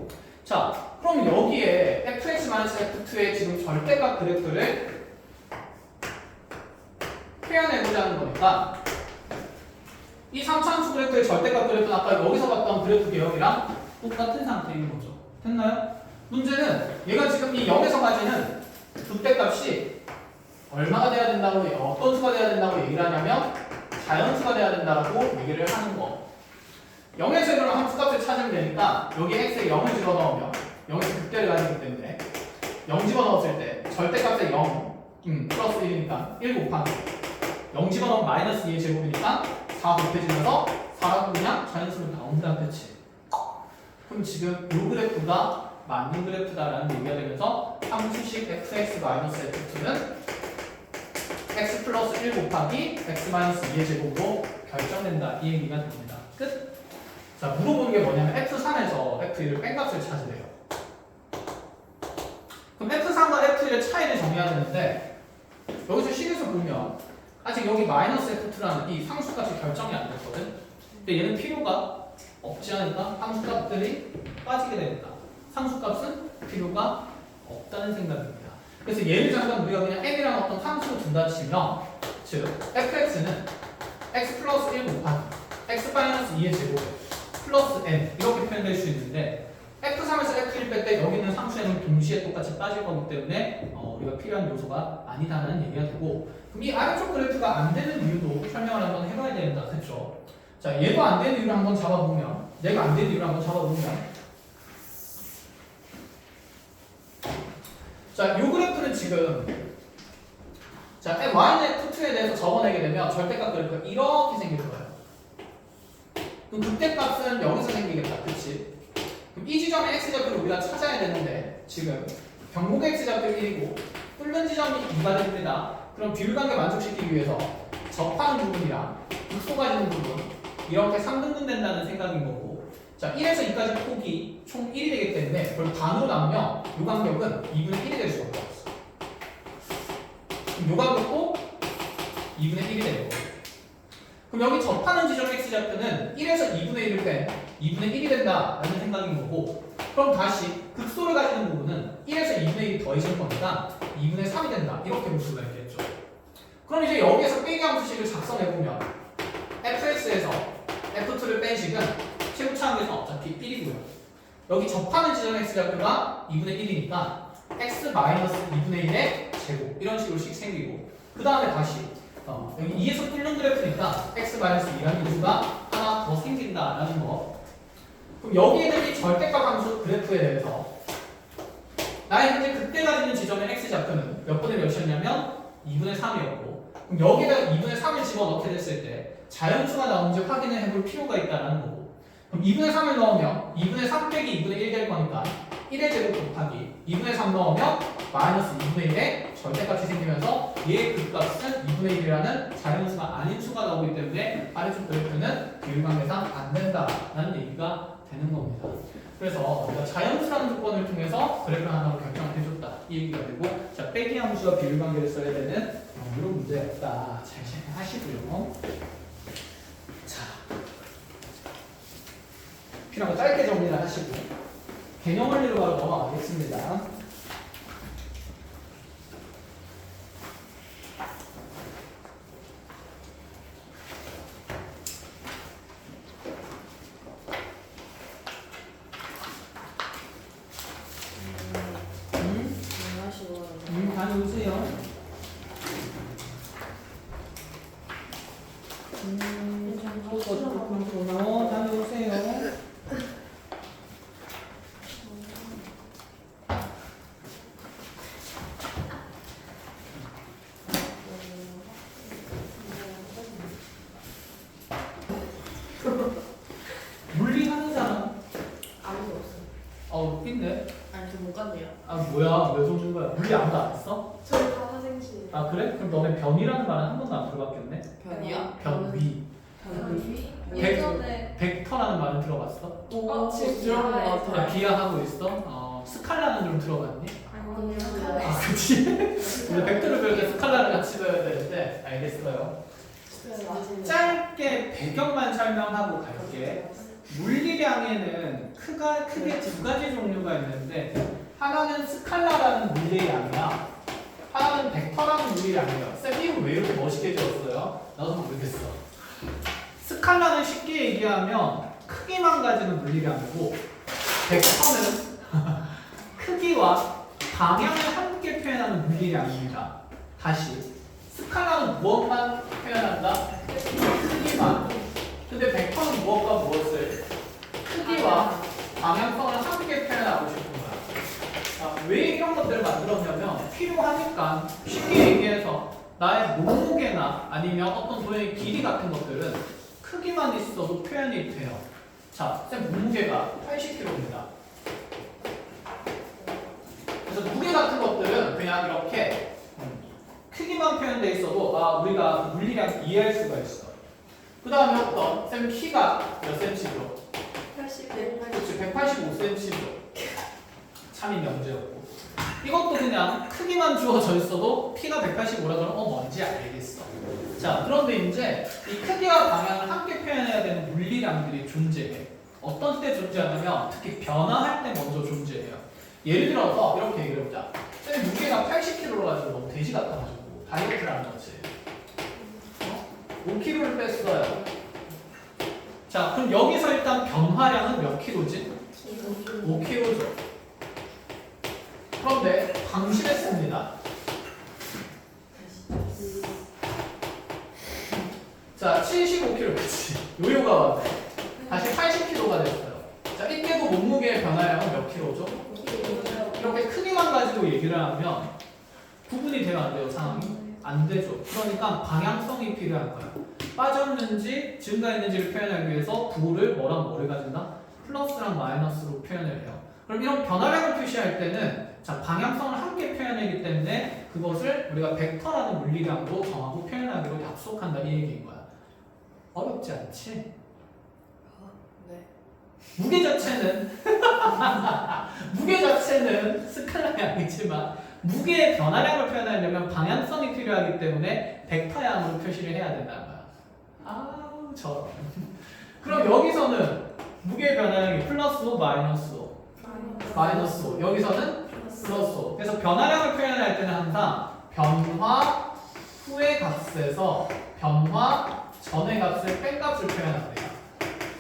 자, 그럼 여기에 fx-f2의 지금 절대값 그래프를 표현해보자는 거니까 이 3차함수 그래프의 절대값 그래프는 아까 여기서 봤던 그래프 개형이랑 똑같은 상태인 거죠. 됐나요? 문제는 얘가 지금 이 0에서 가지는 극대값이 얼마가 돼야 된다고 어떤 수가 돼야 된다고 얘기를 하냐면 자연수가 돼야 된다고 얘기를 하는 거. 0에서 그럼 함수값을 찾으면 되니까 여기에 x에 0을 집어넣으면 0에서 극대를 가지기 때문에 0 집어넣었을 때 절대값에 0 플러스 1이니까 1 곱하기 0 집어넣으면 마이너스 2의 제곱이니까 4 곱해지면서 4라고 그냥 자연수로 나온다. 그치? 그럼 지금 이 그래프가 맞는 그래프다라는 얘기가 되면서 함수식 fx-f2는 x 플러스 1 곱하기 x 마이너스 2의 제곱으로 결정된다 이 얘기가 됩니다. 끝. 자, 물어보는 게 뭐냐면 F3에서 F1을 뺀 값을 찾으래요. 그럼 F3과 F1의 차이를 정의해야 되는데 여기서 식에서 보면 아직 여기 마이너스 F2라는 이 상수값이 결정이 안 됐거든. 근데 얘는 필요가 없지 않을까? 상수값들이 빠지게 됩니다. 상수값은 필요가 없다는 생각입니다. 그래서 얘를 잠깐 우리가 그냥 n이라는 어떤 함수로 둔다 치면 즉 fx는 x 플러스 1 곱하기 x 마이너스 2의 제곱 플러스 n 이렇게 표현될 수 있는데 f3에서 f1 뺄 때 여기 있는 상수에는 동시에 똑같이 빠질 거기 때문에 우리가 필요한 요소가 아니다라는 얘기가 되고 그럼 이 아래쪽 그래프가 안 되는 이유도 설명을 한번 해봐야 된다. 그렇죠? 자, 얘도 안 되는 이유를 한번 잡아보면 얘가 안 되는 이유를 한번 잡아보면 자, 요 그래프는 지금 자, y는 f2에 대해서 적어내게 되면 절대값 그래프가 이렇게 생길 거예요. 그럼 그때 값은 여기서 생기겠다. 그치? 그럼 이 지점의 x좌표를 우리가 찾아야 되는데 지금 경곡의 x좌표 1이고 뚫는 지점이 2가 됩니다. 그럼 비율관계 만족시키기 위해서 접하는 부분이랑 쏟아지는 부분 이렇게 3등분 된다는 생각인 거고 자 1에서 2까지 폭이 총 1이 되기 때문에 그걸 반으로 나누면 이 간격은 2분의 1이 될 수밖에 없어. 그럼 이 간격도 2분의 1이 되는 거고 그럼 여기 접하는 지점의 x좌표는 1에서 2분의 1을 뺀 2분의 1이 된다라는 생각인 거고 그럼 다시 극소를 가지는 부분은 1에서 2분의 1이 더해질 거니까 2분의 3이 된다 이렇게 볼 수가 있겠죠. 그럼 이제 여기에서 빼기 함수식을 작성해보면 fx에서 f2를 뺀 식은 최고차항에서 어차피 1이고요. 여기 접하는 지점의 x좌표가 2분의 1이니까 x 마이너스 2분의 1의 제곱 이런 식으로 식 생기고 그 다음에 다시 여기 2에서 뚫는 그래프니까 x 마이너스 2라는 요소가 하나 더 생긴다라는 거. 그럼 여기에 있는 이 절대값 함수 그래프에 대해서 나의 현재 그때 가지는 지점의 x좌표는 몇 분의 몇이었냐면 2분의 3이었고 그럼 여기에다가 2분의 3을 집어넣게 됐을 때 자연수가 나오는지 확인을 해볼 필요가 있다는 거고 그럼 2분의 3을 넣으면 2분의 3 빼기 2분의 1 될 거니까 1의 제곱 곱하기 2분의 3 넣으면 마이너스 2분의 1의 절대값이 생기면서 얘의 극값은 2분의 1이라는 자연수가 아닌 수가 나오기 때문에 아래쪽 그래프는 비율관계상 안 된다라는 얘기가 되는 겁니다. 그래서 우리가 자연수라는 조건을 통해서 그래프를 하나로 결정을 해줬다 이 얘기가 되고 자 빼기 함수와 비율관계를 써야 되는 이런 문제였다. 잘 하시고요. 자 필요한 거 짧게 정리를 하시고 개념 원리로 바로 넘어가겠습니다. 다녀오세요. 다녀오세요. 물리하는 사람? 아무도 없어요. 웃긴데? 아니 저 못 갔네요. 아 뭐야 왜 속는 거야? 물리 아무도 안 했어? 저희 다 화생실. 아 그래? 그럼 너네 변이라는 말은 한 번도 안 들어봤겠네? 변이요? 변위 변이? 예전에 벡터라는 말은 들어봤어? 지금 들어본 것 아, 같아요. 기하하고 있어? 스칼라는 좀 들어봤니? 아니요. 아 그치? 우리 벡터를 배울 때 스칼라를 같이 배워야 되는데 알겠어요. 짧게 배경만 설명하고 갈게. 물리량에는 크게 두 가지 종류가 있는데 하나는 스칼라라는 물리량이야. 하나는 벡터라는 물리량이야. 쌤이 왜 이렇게 멋있게 지었어요? 나도 모르겠어. 스칼라는 쉽게 얘기하면 크기만 가지는 물리량이고 벡터는 크기와 방향을 함께 표현하는 물리량입니다. 다시 스칼라는 무엇만 표현한다? 크기만. 근데 벡터는 무엇과 무엇을? 크기와 방향성을 함께 표현하고 싶은 거야. 자, 왜 이런 것들을 만들었냐면 필요하니까. 쉽게 얘기해서 나의 몸무게나 아니면 어떤 도형의 길이 같은 것들은 크기만 있어도 표현이 돼요. 자, 쌤 몸무게가 80kg입니다. 그래서 무게 같은 것들은 그냥 이렇게 크기만 표현돼 있어도 우리가 물리량 이해할 수가 있어. 그 다음에 어떤? 쌤 키가 몇 cm죠? 85. 그렇지 185cm죠. 참이 명제였고 이것도 그냥 크기만 주어져 있어도 키가 185라 그러면 뭔지 알겠어. 자 그런데 이제 이 크기와 방향을 함께 표현해야 되는 물리량들이 존재해. 어떤 때 존재하냐면 특히 변화할 때 먼저 존재해요. 예를 들어서 이렇게 얘기를 해보자. 쌤 무게가 80kg로 가지고 너무 돼지 같아가지고 다이어트를 하는 거지. 5kg를 뺐어요. 자 그럼 여기서 일단 변화량은 몇 킬로지? 5kg죠. 그런데 방심했습니다. 자 75kg 그치 요요가 왔네. 다시 80kg가 됐어요. 자 이때도 몸무게의 변화량은 몇 킬로죠? 이렇게 크기만 가지고 얘기를 하면 구분이 되면 안 돼요. 상황이 안 되죠. 그러니까 방향성이 필요한 거야. 빠졌는지 증가했는지를 표현하기 위해서 부호를 뭐를 가진다? 플러스랑 마이너스로 표현을 해요. 그럼 이런 변화량을 표시할 때는 자 방향성을 함께 표현하기 때문에 그것을 우리가 벡터라는 물리량으로 정하고 표현하기로 약속한다 이 얘기인 거야. 어렵지 않지? 네. 무게 자체는 스칼라량이지만 무게의 변화량을 표현하려면 방향성이 필요하기 때문에 벡터양으로 표시를 해야 된다는 거야. 아우 저런. 그럼 여기서는 무게의 변화량이 플러스 5, 마이너스 5. 마이너스 5. 여기서는 플러스 5. 그래서 변화량을 표현할 때는 항상 변화 후의 값에서 변화 전의 값을 뺀 값을 표현한대요.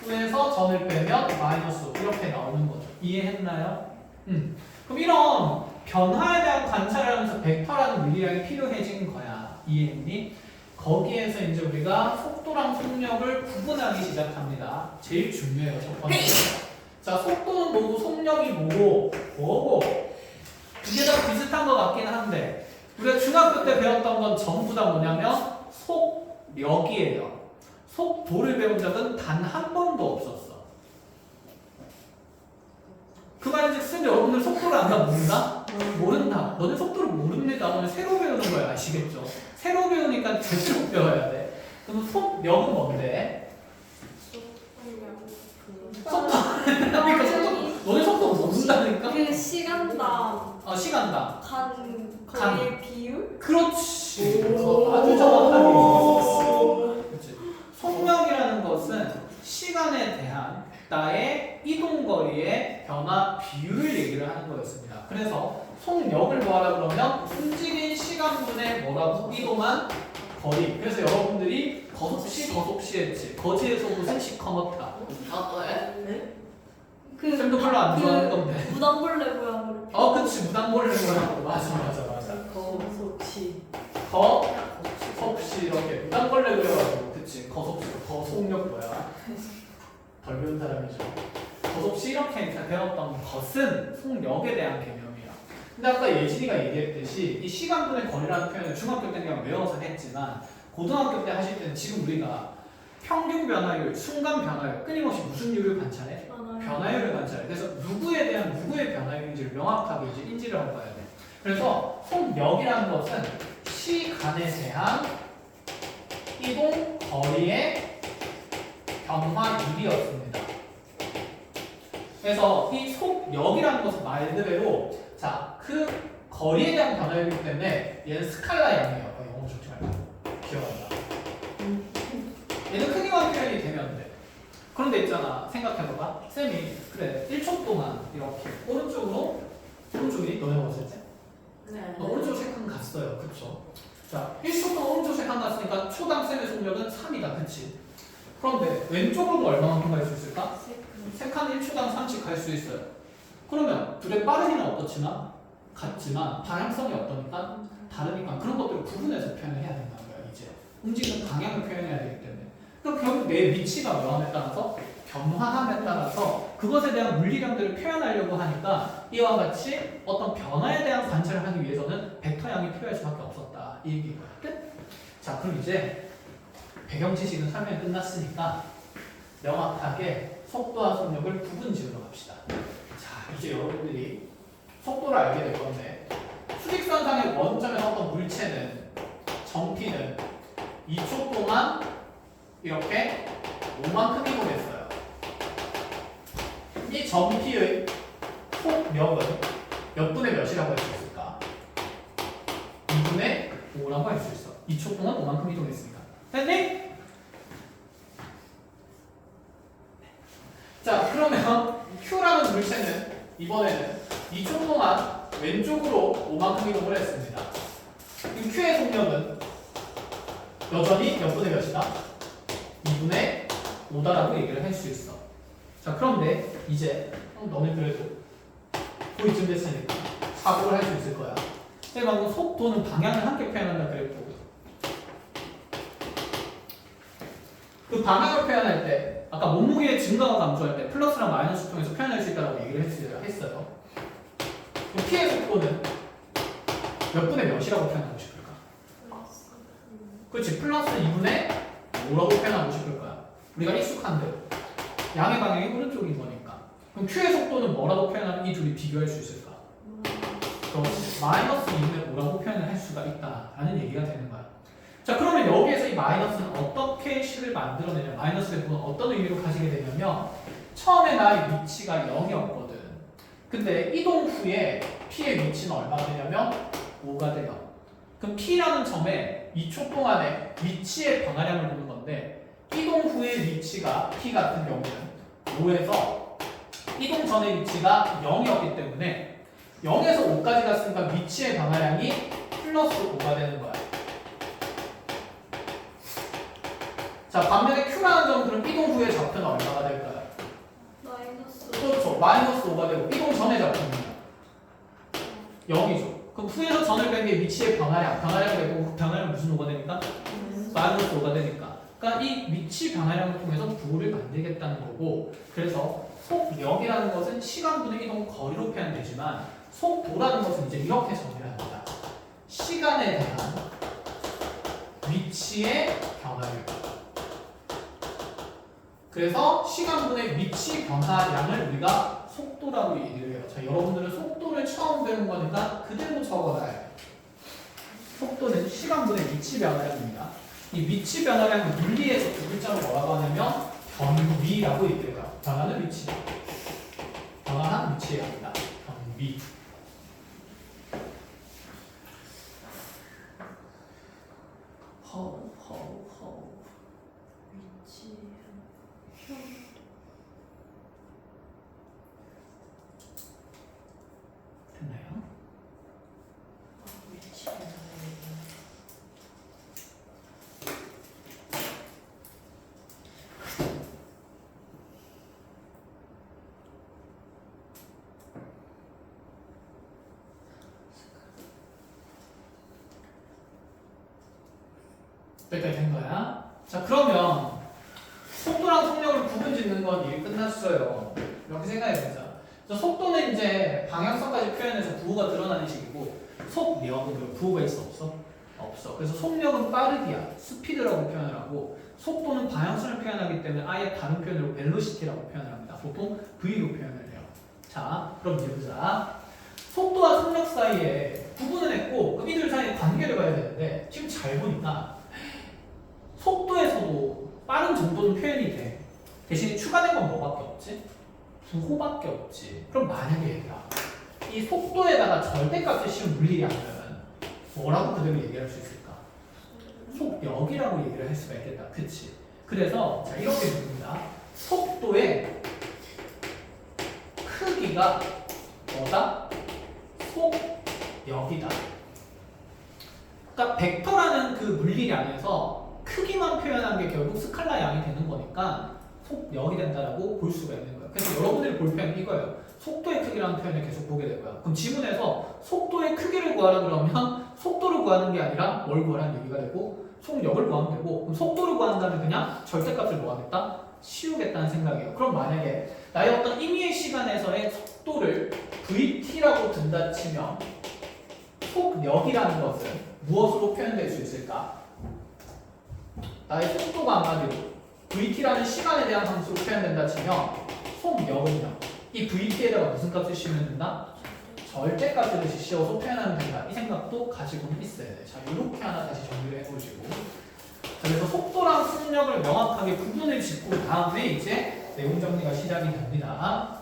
후에서 전을 빼면 마이너스 5 이렇게 나오는 거죠. 이해했나요? 그럼 이런 변화에 대한 관찰을 하면서 벡터라는 물리량이 필요해진 거야. 이해했니? 거기에서 이제 우리가 속도랑 속력을 구분하기 시작합니다. 제일 중요해요. 첫 번째. 자, 속도는 뭐고 속력이 뭐고 이게 다 비슷한 것 같긴 한데 우리가 중학교 때 배웠던 건 전부 다 뭐냐면 속력이에요. 속도를 배운 적은 단 한 번도 없었어. 그 말인즉슨 여러분들 속도를 안다 모른다? 모른다. 너네 속도를 모릅니다. 너네 새로 배우는 거야. 아시겠죠? 새로 배우니까 제대로 배워야 돼. 그럼 속력은 뭔데? 속도. 그러니까 속도. 너네 속도 모른다니까? 그 시간당 시간당. 거리의 비율? 그렇지. 아주 정확하게. 그렇지. 속력이라는 것은 시간에 대한 나의 이동거리의 변화 비율을 얘기를 하는 거였습니다. 그래서 속력을 뭐하라 그러면 움직인 시간분의 뭐라고? 이동한 거리. 그래서 여러분들이 거속시 했지. 거지에서 무슨 시커멓다. 쌤도 별로 안 좋아하는 건데. 무당벌레 모양으로. 그치. 무당벌레 모양으로. 맞아. 거속시. 거속시 이렇게 무당벌레 그려가지고 그치. 거속력 뭐야? 덜 배운 사람이죠. 거속시 이렇게 배웠던 것은 속력에 대한 개념이야. 근데 아까 예진이가 얘기했듯이 이 시간분의 거리라는 표현을 중학교 때 그냥 외워서 했지만 고등학교 때 하실 때는 지금 우리가 평균 변화율, 순간 변화율, 끊임없이 무슨 율을 관찰해? 변화율을 관찰해. 그래서 누구에 대한 누구의 변화율인지를 명확하게 이제 인지를 하고 가야 돼. 그래서 속력이라는 것은 시간에 대한 이동 거리의 변화율이었습니다. 그래서 이 속력이라는 것은 말 그대로 그 거리에 대한 변화이기 때문에 얘는 스칼라 양이에요. 영어 좋지 말고 기억한다. 얘는 크기만 표현이 되면 돼. 그런데 있잖아. 생각해봐봐. 쌤이 그래 1초 동안 이렇게 오른쪽이 너네가 봤을 때? 너 오른쪽 세칸 갔어요. 그쵸? 자 1초 동안 오른쪽 세칸 갔으니까 초당 쌤의 속력은 3이다. 그치? 그런데 왼쪽으로 얼마만큼 갈 수 있을까? 3칸 1초당 3씩 갈 수 있어요. 그러면 둘의 빠르기는 어떻지만 같지만 방향성이 어떠니까 다르니까 그런 것들을 구분해서 표현을 해야 된다는 거야. 이제 움직이는 방향을 표현해야 되기 때문에 그럼 결국 내 위치가 뭐함에 따라서 변화함에 따라서 그것에 대한 물리량들을 표현하려고 하니까 이와 같이 어떤 변화에 대한 관찰을 하기 위해서는 벡터양이 필요할 수밖에 없었다. 이 얘기인 거야. 끝? 자 그럼 이제 배경 지식은 설명이 끝났으니까 명확하게 속도와 속력을 구분 지으러 갑시다. 자 이제 여러분들이 속도를 알게 될 건데 수직선상의 원점에 어떤 물체는 정피는 2초 동안 이렇게 5만큼 이동했어요. 이 점 P의 속력은 몇 분의 몇이라고 할 수 있을까? 2분의 5라고 할 수 있어. 2초 동안 5만큼 이동했으니까. 됐니? 자, 그러면 Q라는 물체는 이번에는 2초 동안 왼쪽으로 5만큼 이동을 했습니다. 이 Q의 속력은 여전히 몇 분의 몇이다? 2분의 5다라고 얘기를 할 수 있어. 자, 그런데 이제 너네 그래도 거의쯤 됐으니까 사고를 할 수 있을 거야. 내가 방금 속도는 방향을 함께 표현한다 그랬고, 그 방향을 표현할 때 아까 몸무게의 증가와 감소할 때 플러스랑 마이너스 통해서 표현할 수 있다고 얘기를 했어요. 그 P의 속도는 몇 분의 몇이라고 표현하고 싶을까? 그렇지, 플러스 2분의 5라고 표현하고 싶을 거야. 우리가 익숙한 대로 양의 방향이 오른쪽인 거니까. 그럼 Q의 속도는 뭐라고 표현하면 이 둘이 비교할 수 있을까? 그럼 마이너스 2분의 5라고 표현을 할 수가 있다라는 얘기가 되는 거야. 자, 그러면 여기에서 이 마이너스는 어떻게 식을 만들어내냐, 마이너스의 부분 어떤 의미로 가지게 되냐면, 처음에 나의 위치가 0이었거든. 근데 이동 후에 P의 위치는 얼마가 되냐면 5가 돼요. 그럼 P라는 점에 2초 동안의 위치의 변화량을 보는 건데, 이동 후의 위치가 P 같은 경우는 5에서 이동 전의 위치가 0이었기 때문에 0에서 5까지 갔으니까 위치의 변화량이 플러스 5가 되는 거야. 자, 반면에 Q라는 점은 그럼 이동 후의 좌표는 얼마가 될까요? 마이너스. 그렇죠. 마이너스 5가 되고 이동 전의 좌표는요? 0이죠. 그럼 후에서 전을 뺀 게 위치의 변화량이 되고, 변화량은 무슨 5가 되니까? 마이너스 5가 되니까. 그러니까 이 위치 변화량을 통해서 부호를 만들겠다는 거고, 그래서 속력이라는 것은 시간분의 이동 거리로 표현되지만 속도라는 것은 이제 이렇게 정의를 합니다. 시간에 대한 위치의 변화율. 그래서 시간분의 위치 변화량을 우리가 속도라고 얘기를 해요. 자, 여러분들은 속도를 처음 배운 거니까 그대로 적어놔야 돼요. 속도는 시간분의 위치 변화량입니다. 이 위치 변화량은 물리에서 두 글자로 뭐라고 하냐면 변위라고 얘기해요. 변하는 위치. 변화한 위치에 합니다. 변위. 허우. 위치. 됐나요? 위치. 여기까지 된 거야. 자, 그러면 속도랑 속력을 구분 짓는 건 일이 끝났어요. 이렇게 생각해보자. 속도는 이제 방향성까지 표현해서 부호가 드러나는 식이고, 속력은 그럼 부호가 있어 없어? 없어. 그래서 속력은 빠르기야, 스피드라고 표현을 하고, 속도는 방향성을 표현하기 때문에 아예 다른 표현으로 벨로시티라고 표현을 합니다. 보통 V로 표현을 해요. 자, 그럼 이제 보자. 속도와 속력 사이에 구분을 했고, 그럼 이들 사이의 관계를 봐야 되는데, 지금 잘 보니까 속도에서도 빠른 정도는 표현이 돼. 대신에 추가된 건 뭐밖에 없지? 부호밖에 없지. 그럼 만약에 얘들아, 이 속도에다가 절대값을 씌운 물리량은 뭐라고 그대로 얘기할 수 있을까? 속력이라고 얘기를 할 수가 있겠다. 그치? 그래서 자, 이렇게 됩니다. 속도의 크기가 뭐다? 속력이다. 그러니까 벡터라는 그 물리량에서 크기만 표현한 게 결국 스칼라 양이 되는 거니까 속력이 된다라고 볼 수가 있는 거예요. 그래서 여러분들이 볼 표현은 이거예요. 속도의 크기라는 표현을 계속 보게 되고요. 그럼 지문에서 속도의 크기를 구하라 그러면 속도를 구하는 게 아니라 뭘 구하라는 얘기가 되고, 속력을 구하면 되고, 그럼 속도를 구한다면 그냥 절대값을 뭐 하겠다? 씌우겠다는 생각이에요. 그럼 만약에 나의 어떤 임의의 시간에서의 속도를 VT라고 든다 치면 속력이라는 것은 무엇으로 표현될 수 있을까? 나의 속도가 한마디로 VT라는 시간에 대한 함수로 표현된다 치면 속력은요, 이 VT에다가 무슨 값을 씌우면 된다? 절대값을 씌워서 표현하면 된다. 이 생각도 가지고는 있어야 돼. 자, 이렇게 하나 다시 정리를 해보시고, 그래서 속도랑 속력을 명확하게 구분을 짓고 다음에 이제 내용 정리가 시작이 됩니다.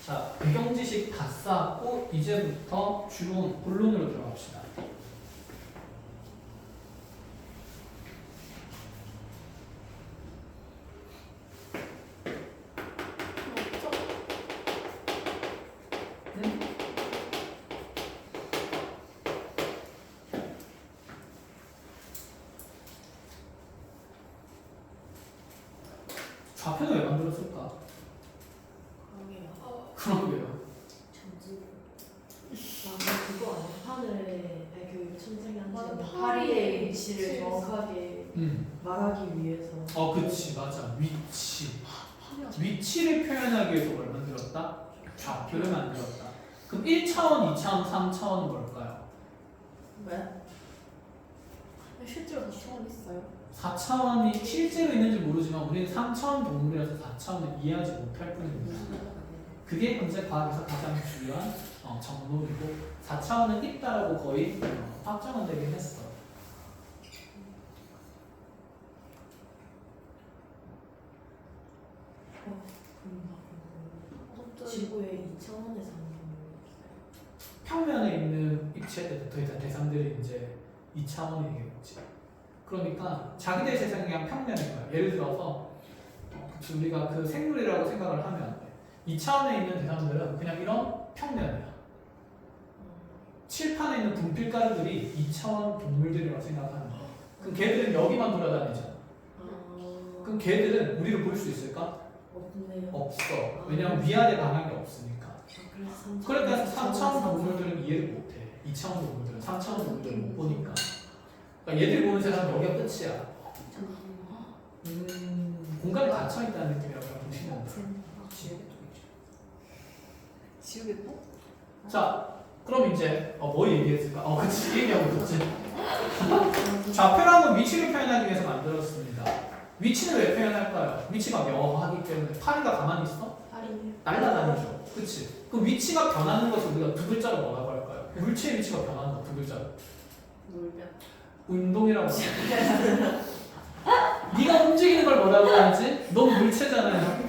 자, 배경 지식 다 쌓았고 이제부터 주론 본론으로 들어갑시다. 좌표는 왜 만들었을까? 그러게요. 그거 아니야? 하늘에 아니, 그 천장에 맞아, 앉은 파리의 파리의 위치를 위치를 정확하게 음. 말하기 위해서. 그치, 맞아. 위치. 위치를 표현하기 위해서 뭘 만들었다? 좌표를 만들었다. 그럼 1차원, 2차원, 3차원은 뭘까요? 왜? 실제로 4차원 있어요? 4차원이 실제로 있는지 모르지만 우리는 3차원 동물이라서 4차원을 이해하지 못할 뿐입니다. 그게 현재 과학에서 가장 중요한 정론이고 4차원은 있다라고 거의 확정은 되긴 했어. 지구에 2,000원에서 하는 평면에 있는 입체 대상들이 이제 2차원이겠지. 그러니까 자기들 세상이 그냥 평면인 거야. 예를 들어서 우리가 그 생물이라고 생각을 하면 2차원에 있는 대상들은 그냥 이런 평면이야. 칠판에 있는 분필가루들이 2차원 동물들이라고 생각하는 거야. 그럼 걔들은 여기만 돌아다니잖아. 그럼 걔들은 우리를 볼 수 있을까? 없네요. 없어. 왜냐면 위아래 방향이 없으니까. 그러니까 3차원 동물들은 이해를 못해. 2차원 동물들은 3차원 동물들은 못 보니까. 그러니까 얘들 보는 세상은 여기가 끝이야. 공간이 닫혀 있다는 느낌이라고 보시면 돼. 지우개 또? 자, 그럼 이제 뭐 얘기했을까? 그치, 얘기하고 있었지. 좌표라는 위치를 표현하기 위해서 만들었습니다. 위치는 왜 표현할까요? 위치가 명확하기 때문에. 파리가 가만히 있어? 날아다니죠. 그치? 그럼 위치가 변하는 것을 우리가 두 글자로 뭐라고 할까요? 물체의 위치가 변하는 거 두 글자로. 놀면. 운동이라고 하죠. 네가 움직이는 걸 뭐라고 하지? 넌 물체잖아요.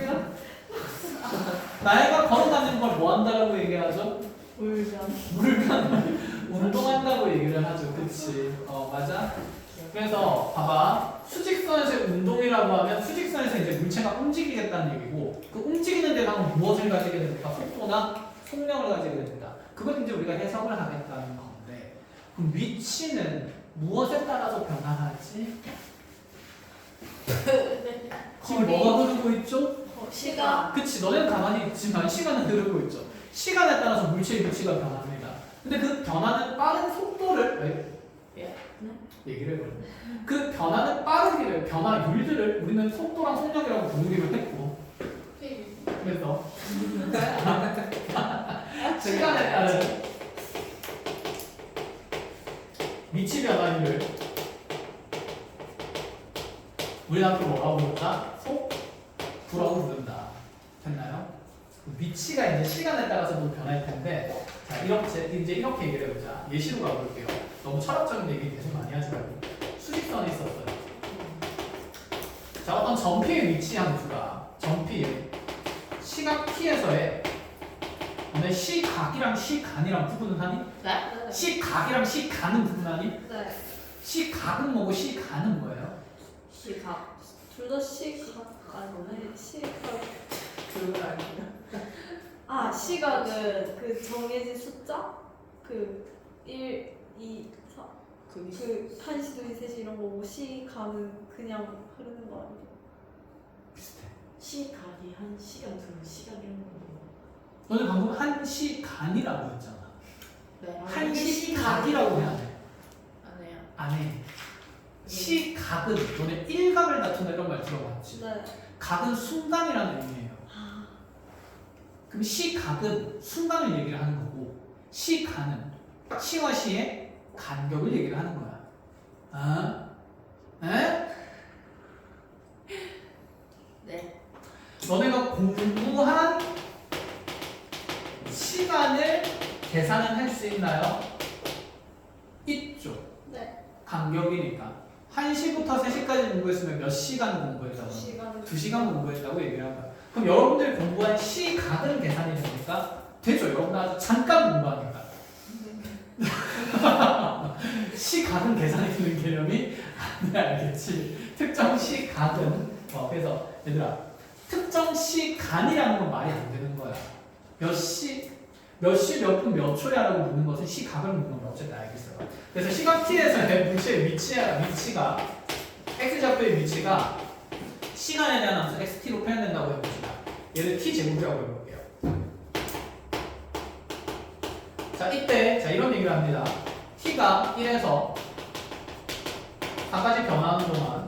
나이가 걸어다니는 걸 뭐 한다라고 얘기하죠? 물면 운동한다고 얘기를 하죠. 그치? 맞아? 그래서 봐봐. 수직선에서 운동이라고 하면 수직선에서 이제 물체가 움직이겠다는 얘기고 그 움직이는 대상은 무엇을 가지게 됩니까? 속도나 속력을 가지게 됩니다. 그걸 이제 우리가 해석을 하겠다는 건데 그럼 위치는 무엇에 따라서 변화하지? 지금 뭐가 흐르고 있죠? 시간. 그치, 너네는 가만히 있지만 시간은 흐르고 있죠. 시간에 따라서 물체의 위치가 변합니다. 근데 그 변하는 빠른 속도를 얘기를 해버렸네. 그 변하는 빠르기를, 변화율들을 우리는 속도랑 속력이라고 부르기로 했고 그래서 시간에 따른 위치 변화율을 우리는 앞으로 뭐라고 부른다? 속도라고 부른다. 됐나요? 위치가 이제 시간에 따라서도 변할 텐데 자 이제 이렇게 얘기를 해보자. 예시로 가볼게요. 너무 철학적인 얘기 계속 많이 하지 말고 수직선이 있었어요. 자 어떤 점피의 위치 함수가 점피의 시각 t에서의 너네 시각이랑 시간이랑 구분은 하니? 네? 시각이랑 시간은 구분하니? 네. 시각은 뭐고 시간은 뭐예요? 시각. 둘 다 시각 아니네. 시각. 그걸 알고요. 시각은 그 정해진 숫자? 그 1, 2, 4. 그게 그 1시, 2시, 3시 이런 거고 시각은 그냥 흐르는 거 아니죠? 비슷해. 시각이 한 시간 두 시간 이런 거. 너는 방금 한 시간이라고 했잖아. 네. 한 시각이라고 해야 돼. 안 해요. 안 해. 시각은 너네 일각을 다툰다 이런 말 들어봤지? 네. 각은 순간이라는 의미예요. 그럼 시각은 순간을 얘기를 하는 거고 시간은 시와 시의 간격을 얘기를 하는 거야. 에? 네. 너네가 공부한 시간을 계산은 할 수 있나요? 있죠. 네. 간격이니까 1시부터 3시까지 공부했으면 몇 시간 공부했다고? 2시간 2시간 공부했다고 얘기를 한 거야. 그럼 여러분들이 공부한 시각은 계산이 됩니까? 되죠. 여러분들 아주 잠깐 공부하니까. 시각은 계산이 되는 개념이 아니야, 알겠지? 특정 시각은 그래서 얘들아 특정 시간이라는 건 말이 안 되는 거야. 몇 시, 몇 분, 몇 초야라고 묻는 것은 시각을 묻는 거야. 어쨌든 알겠어요. 그래서 시각 t에서의 물체의 위치가 x좌표의 위치가 시간에 대한 함수 xt로 표현된다고 해봅시다. 얘를 t제곱이라고 해볼게요. 자, 이때 이런 얘기를 합니다. t가 1에서 4까지 변화하는 동안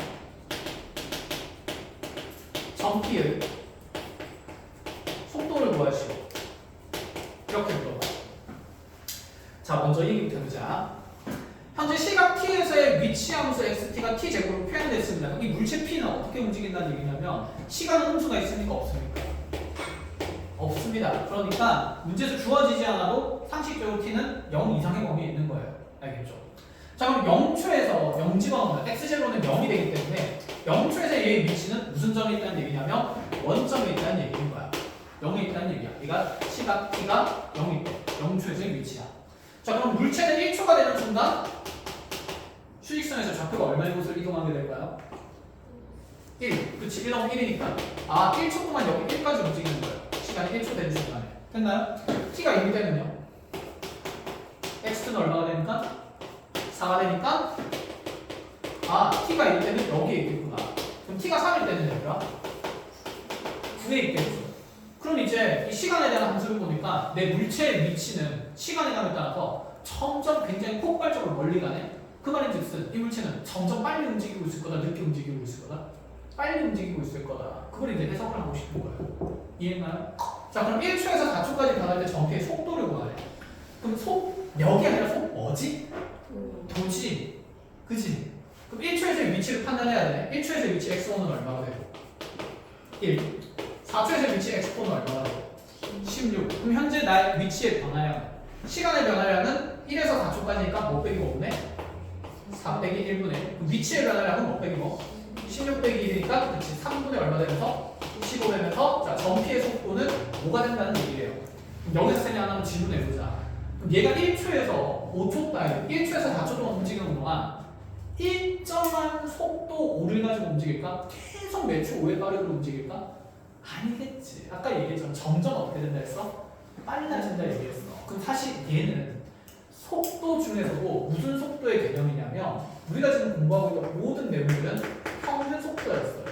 점피의 속도를 구하시오. 이렇게 물어봐요. 자, 먼저 얘기부터 해보자. 현재 시각 t에서의 위치 함수 xt가 t제곱으로 표현됐습니다. 이 물체 p는 어떻게 움직인다는 얘기냐면 시간은 함수가 있습니까? 없습니까? 없습니다. 그러니까 문제에서 주어지지 않아도 상식적으로 t는 0 이상의 범위에 있는 거예요. 알겠죠? 자, 그럼 0초에서 0집어넣으면 x제로는 0이 되기 때문에 0초에서 얘의 위치는 무슨 점이 있다는 얘기냐면 원점에 있다는 얘기인 거야. 0에 있다는 얘기야. 그러니까 시각 t가 0이 때 0초에서의 위치야. 자, 그럼 물체는 1초가 되는 순간 수직선에서 좌표가 얼마의 곳을 이동하게 될까요? 1. 그치, 1 1이니까. 아, 1초 동안 여기 1까지 움직이는 거예요. 시간이 1초 되는 순간에. 됐나요? t가 1이 되면요. x는 얼마가 되니까? 4가 되니까? 아, t가 1일 때는 여기에 있겠구나. 그럼 t가 3일 때는 얘들아? 9에 있겠죠. 그럼 이제 이 시간에 대한 함수를 보니까 내 물체의 위치는 시간의 감에 따라서 점점 굉장히 폭발적으로 멀리 가네. 그 말인즉슨 이 물체는 점점 빨리 움직이고 있을 거다, 늦게 움직이고 있을 거다, 빨리 움직이고 있을 거다. 그걸 이제 해석을 하고 싶은 거예요. 이해했나요? 자, 그럼 1초에서 4초까지 변할 때 점피의 속도를 구하래. 그럼 속력이 아니라 속 뭐지? 도지. 그지? 그럼 1초에서의 위치를 판단해야 되네. 1초에서의 위치 x1은 얼마가 되고? 1. 4초에서의 위치 x4는 얼마가 되고? 16. 그럼 현재 나의 위치의 변화량, 시간의 변화량은 1에서 4초까지니까 뭐 빼기 뭐 없네? 4 빼기 1분의 위치의 변화량은 뭐 빼기 뭐? 16 빼기 1이니까 그치 3분의 얼마 되면서 15 되면서 자, 점피의 속도는 뭐가 된다는 얘기예요. 그럼 여기서 쌤이 하나 질문해보자. 그럼 얘가 1초에서 5초 따위 1초에서 4초 동안 움직이는 동안 일정한 속도를 가지고 움직일까? 계속 매초 5의 빠르게 움직일까? 아니겠지. 아까 얘기했잖아. 점점 어떻게 된다 했어? 빨라진다 얘기했어. 그럼 사실 얘는 속도 중에서도 무슨 속도의 개념이냐면 우리가 지금 공부하고 있는 모든 내용들은 평균 속도였어요.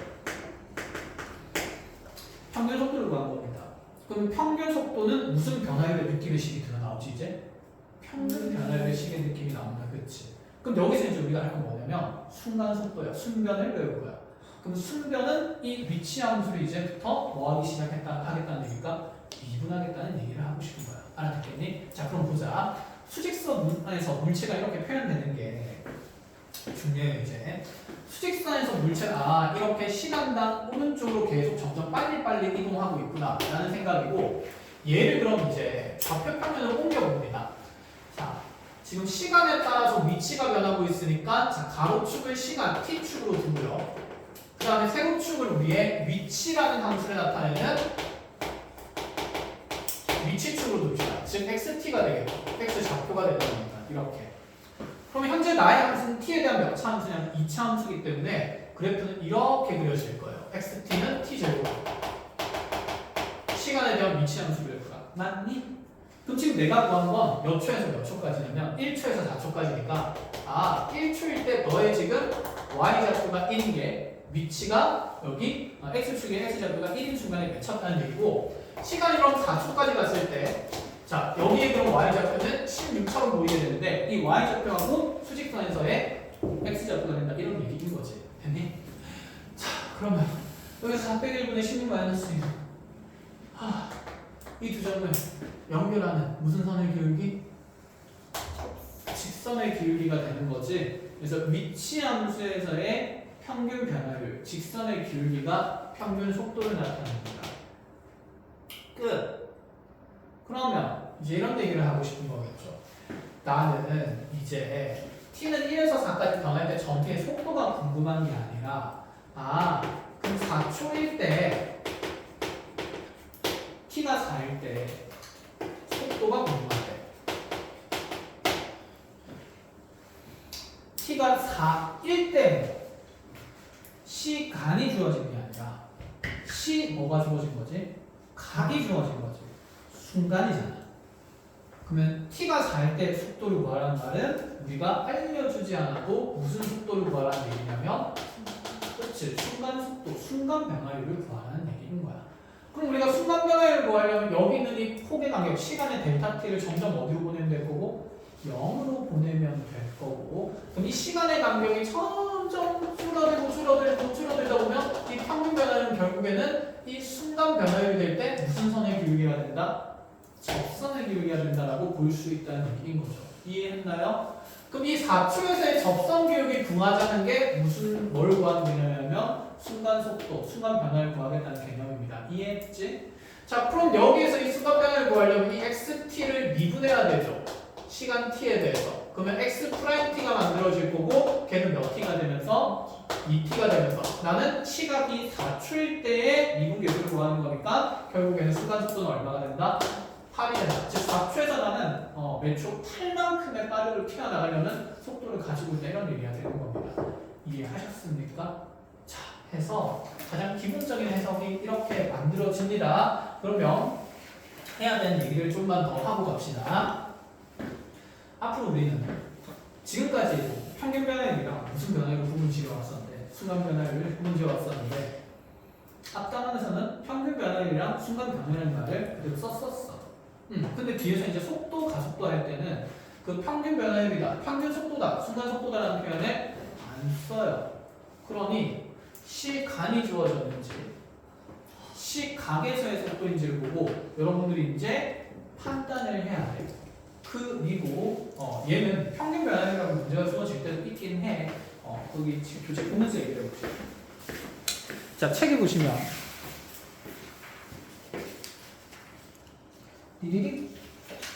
평균 속도를 구한 겁니다. 그럼 평균 속도는 무슨 변화율의 느낌의 식이 드러나오지 이제? 평균 변화율의 식의 느낌이 나온다. 그렇지? 그럼 여기서 이제 우리가 할 건 뭐냐면 순간 속도야. 순변을 외울 거야. 그럼 순변은 이 위치 함수를 이제부터 뭐 하기 하겠다는 얘기일까? 미분하겠다는 얘기를 하고 싶은 거야. 알아듣겠니? 자, 그럼 보자. 수직선 안에서 물체가 이렇게 표현되는 게 중요해요. 이제 수직선에서 물체가 이렇게 시간당 오른쪽으로 계속 점점 빨리빨리 이동하고 있구나 라는 생각이고, 얘를 그럼 이제 좌표 평면으로 옮겨봅니다. 자, 지금 시간에 따라서 위치가 변하고 있으니까 자, 가로축을 시간 t축으로 두고요. 그 다음에 세로축을 위해 위치라는 함수를 나타내는 위치축으로 둡시다. 즉 xt가 되겠죠. x 좌표가 되는 겁니다. 이렇게. 그럼 현재 나의 함수는 t에 대한 몇 차 함수냐면 2차 함수이기 때문에 그래프는 이렇게 그려질 거예요. xt는 t제곱. 시간에 대한 위치 함수 그래프가. 맞니? 그럼 지금 내가 구한 건 몇 초에서 몇 초까지냐면 1초에서 4초까지니까 아 1초일 때 너의 지금 y좌표가 1인 게 위치가 여기 x축에 x좌표가 1인 순간에 맺혔다는 얘기고, 시간이 그럼 4초까지 갔을 때 자 여기에 그럼 y좌표는 16처럼 보이게 되는데 이 y좌표하고 수직선에서의 x좌표가 된다 이런 얘기인 거지. 됐니? 자 그러면 여기서 4 빼기 1분의 16 마이너스 1 이 두 점을 연결하는 무슨 선의 기울기? 직선의 기울기가 되는 거지. 그래서 위치 함수에서의 평균 변화율, 직선의 기울기가 평균 속도를 나타냅니다. 끝. 그러면 이제 이런 얘기를 하고 싶은 거겠죠. 나는 이제 t는 1에서 4까지 변할 때 전체의 속도가 궁금한 게 아니라 그럼 4초일 때 t가 4일 때 속도가 궁금한데 t가 4일 때 시간이 주어진 게 아니라 뭐가 주어진 거지? 각이 주어진 거지. 순간이잖아. 그러면 t가 4일 때 속도를 구하라는 말은 우리가 알려주지 않아도 무슨 속도를 구하라는 얘기냐면 그렇지. 순간 속도, 순간 변화율을 구하라는 얘기인 거야. 그럼 우리가 순간 변화율을 구하려면 여기 있는 이 폭의 간격, 시간의 델타 t를 점점 어디로 보내면 될 거고? 0으로 보내면 될 거고. 그럼 이 시간의 간격이 점점 줄어들다 보면 이 평균 변화율은 결국에는 이 순간 변화율이 될 때 무슨 선의 기울기가 된다? 접선의 기울기가 된다라고 볼 수 있다는 얘기인 거죠. 이해했나요? 그럼 이 4초에서의 접선 기울기 구하자는 게 뭘 구하는 개념이냐면 순간 속도, 순간 변화를 구하겠다는 개념입니다. 이해했지? 자, 그럼 여기에서 이 순간 변화를 구하려면 이 xt를 미분해야 되죠. 시간 t에 대해서. 그러면 x 프라임 t가 만들어질 거고 걔는 몇 t가 되면서 2t가 되면서 나는 시각이 4초일 때의 미분 계수를 구하는 거니까 결국에는 순간 속도는 얼마가 된다? 8이 된다. 즉 4초에서 나는 매초 8만큼의 빠르를 튀어나가려는 속도를 가지고 있다 이런 얘기가 되는 겁니다. 이해하셨습니까? 자, 해서 가장 기본적인 해석이 이렇게 만들어집니다. 그러면 해야 되는 얘기를 좀만 더 하고 갑시다. 앞으로 우리는 지금까지 평균 변화율이랑 무슨 변화율을 구분 지어왔었는데 순간 변화율을 구분 지어왔었는데 앞단원에서는 평균 변화율이랑 순간 변화율 말을 그대로 썼었어. 근데 뒤에서 이제 속도, 가속도 할 때는 그 평균 변화율이다, 평균 속도다, 순간 속도다라는 표현을 안 써요. 그러니 시간이 주어졌는지 시각에서의 속도인지를 보고 여러분들이 이제 판단을 해야 돼요. 그리고 얘는 평균 변화율이라고 문제가 주어질 때도 있긴 해. 거기 지금 교재 보면서 얘기해 볼게요. 자, 책에 보시면 디디디